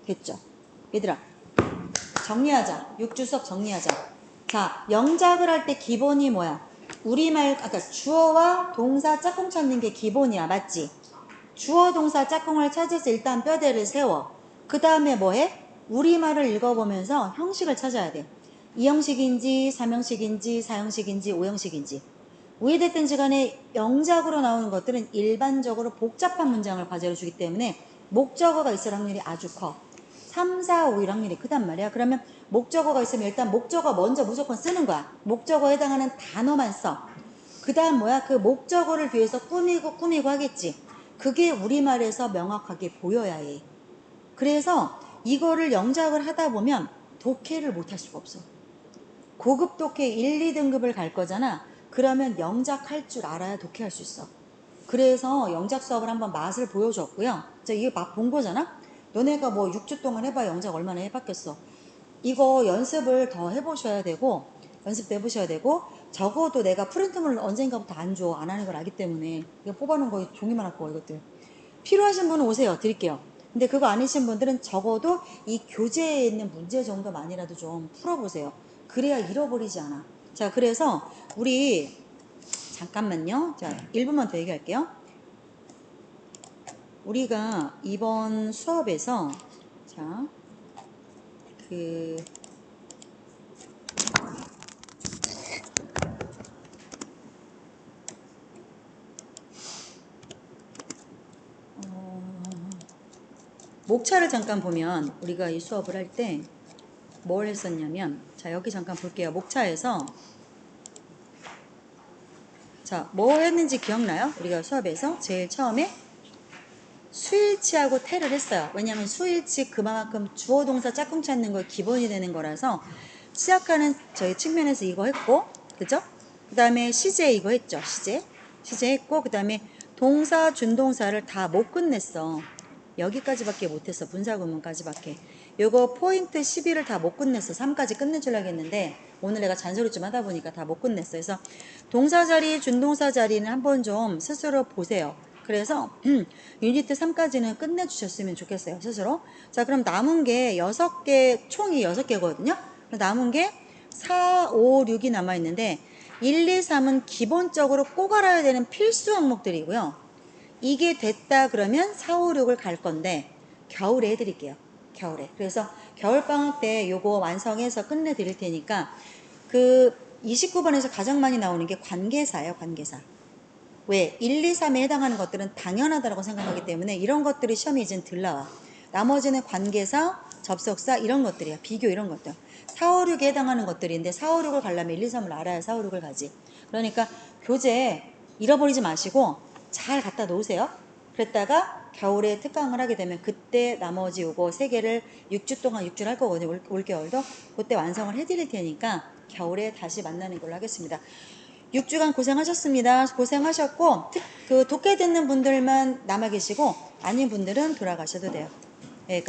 A: 됐죠? 얘들아, 정리하자. 6주 수업 정리하자. 자, 영작을 할 때 기본이 뭐야? 우리말, 아까 주어와 동사 짝꿍 찾는 게 기본이야. 맞지? 주어, 동사 짝꿍을 찾아서 일단 뼈대를 세워. 그 다음에 뭐해? 우리말을 읽어보면서 형식을 찾아야 돼. 2형식인지, 3형식인지, 4형식인지, 5형식인지. 우회됐든지 간에 영작으로 나오는 것들은 일반적으로 복잡한 문장을 과제로 주기 때문에 목적어가 있을 확률이 아주 커. 3, 4, 5일 확률이 크단 말이야. 그러면 목적어가 있으면 일단 목적어 먼저 무조건 쓰는 거야. 목적어에 해당하는 단어만 써. 그 다음 뭐야? 그 목적어를 뒤에서 꾸미고 하겠지. 그게 우리말에서 명확하게 보여야 해. 그래서 이거를 영작을 하다 보면 독해를 못 할 수가 없어. 고급 독해 1, 2등급을 갈 거잖아. 그러면 영작할 줄 알아야 독해할 수 있어. 그래서 영작 수업을 한번 맛을 보여줬고요. 자, 이거 맛 본 거잖아? 너네가 뭐 6주 동안 해봐 영작 얼마나 해봤겠어. 이거 연습을 더 해보셔야 되고, 연습도 해보셔야 되고, 적어도 내가 프린트물을 언젠가부터 안 줘. 안 하는 걸 알기 때문에. 이거 뽑아놓은 거 종이만 갖고 와, 이것들. 필요하신 분은 오세요. 드릴게요. 근데 그거 아니신 분들은 적어도 이 교재에 있는 문제 정도만이라도 좀 풀어보세요. 그래야 잃어버리지 않아. 자, 그래서 우리 잠깐만요. 자, 1분만 더 얘기할게요. 우리가 이번 수업에서 자, 목차를 잠깐 보면 우리가 이 수업을 할 때 뭘 했었냐면 자, 여기 잠깐 볼게요. 목차에서 자, 뭐 했는지 기억나요? 우리가 수업에서 제일 처음에 수일치하고 태를 했어요. 왜냐하면 수일치 그만큼 주어 동사 짝꿍 찾는 거 기본이 되는 거라서 시작하는 저희 측면에서 이거 했고, 그죠? 그 다음에 시제 이거 했죠. 시제 했고, 그 다음에 동사 준동사를 다 못 끝냈어. 여기까지밖에 못했어. 분사구문까지밖에. 요거 포인트 12를 다 못 끝냈어. 3까지 끝내주려고 했는데 오늘 내가 잔소리 좀 하다 보니까 다 못 끝냈어. 그래서 동사 자리, 준동사 자리는 한번 좀 스스로 보세요. 그래서 유니트 3까지는 끝내주셨으면 좋겠어요. 스스로. 자, 그럼 남은 게 6개, 총이 6개거든요. 남은 게 4, 5, 6이 남아있는데 1, 2, 3은 기본적으로 꼭 알아야 되는 필수 항목들이고요. 이게 됐다 그러면 4, 5, 6을 갈 건데 겨울에 해드릴게요. 겨울에. 그래서 겨울방학 때 요거 완성해서 끝내드릴 테니까 그 29번에서 가장 많이 나오는 게 관계사예요. 관계사. 왜? 1, 2, 3에 해당하는 것들은 당연하다고 생각하기 때문에 이런 것들이 시험에 이젠 들 나와. 나머지는 관계사, 접속사 이런 것들이야. 비교 이런 것들. 4, 5, 6에 해당하는 것들인데 4, 5, 6을 가려면 1, 2, 3을 알아야 4, 5, 6을 가지. 그러니까 교재 잃어버리지 마시고 잘 갖다 놓으세요. 그랬다가 겨울에 특강을 하게 되면 그때 나머지 요거 3개를 6주 동안 6주를 할 거거든요. 올겨울도. 그때 완성을 해드릴 테니까 겨울에 다시 만나는 걸로 하겠습니다. 6주간 고생하셨습니다. 고생하셨고 그 독해 듣는 분들만 남아 계시고 아닌 분들은 돌아가셔도 돼요. 여기까지.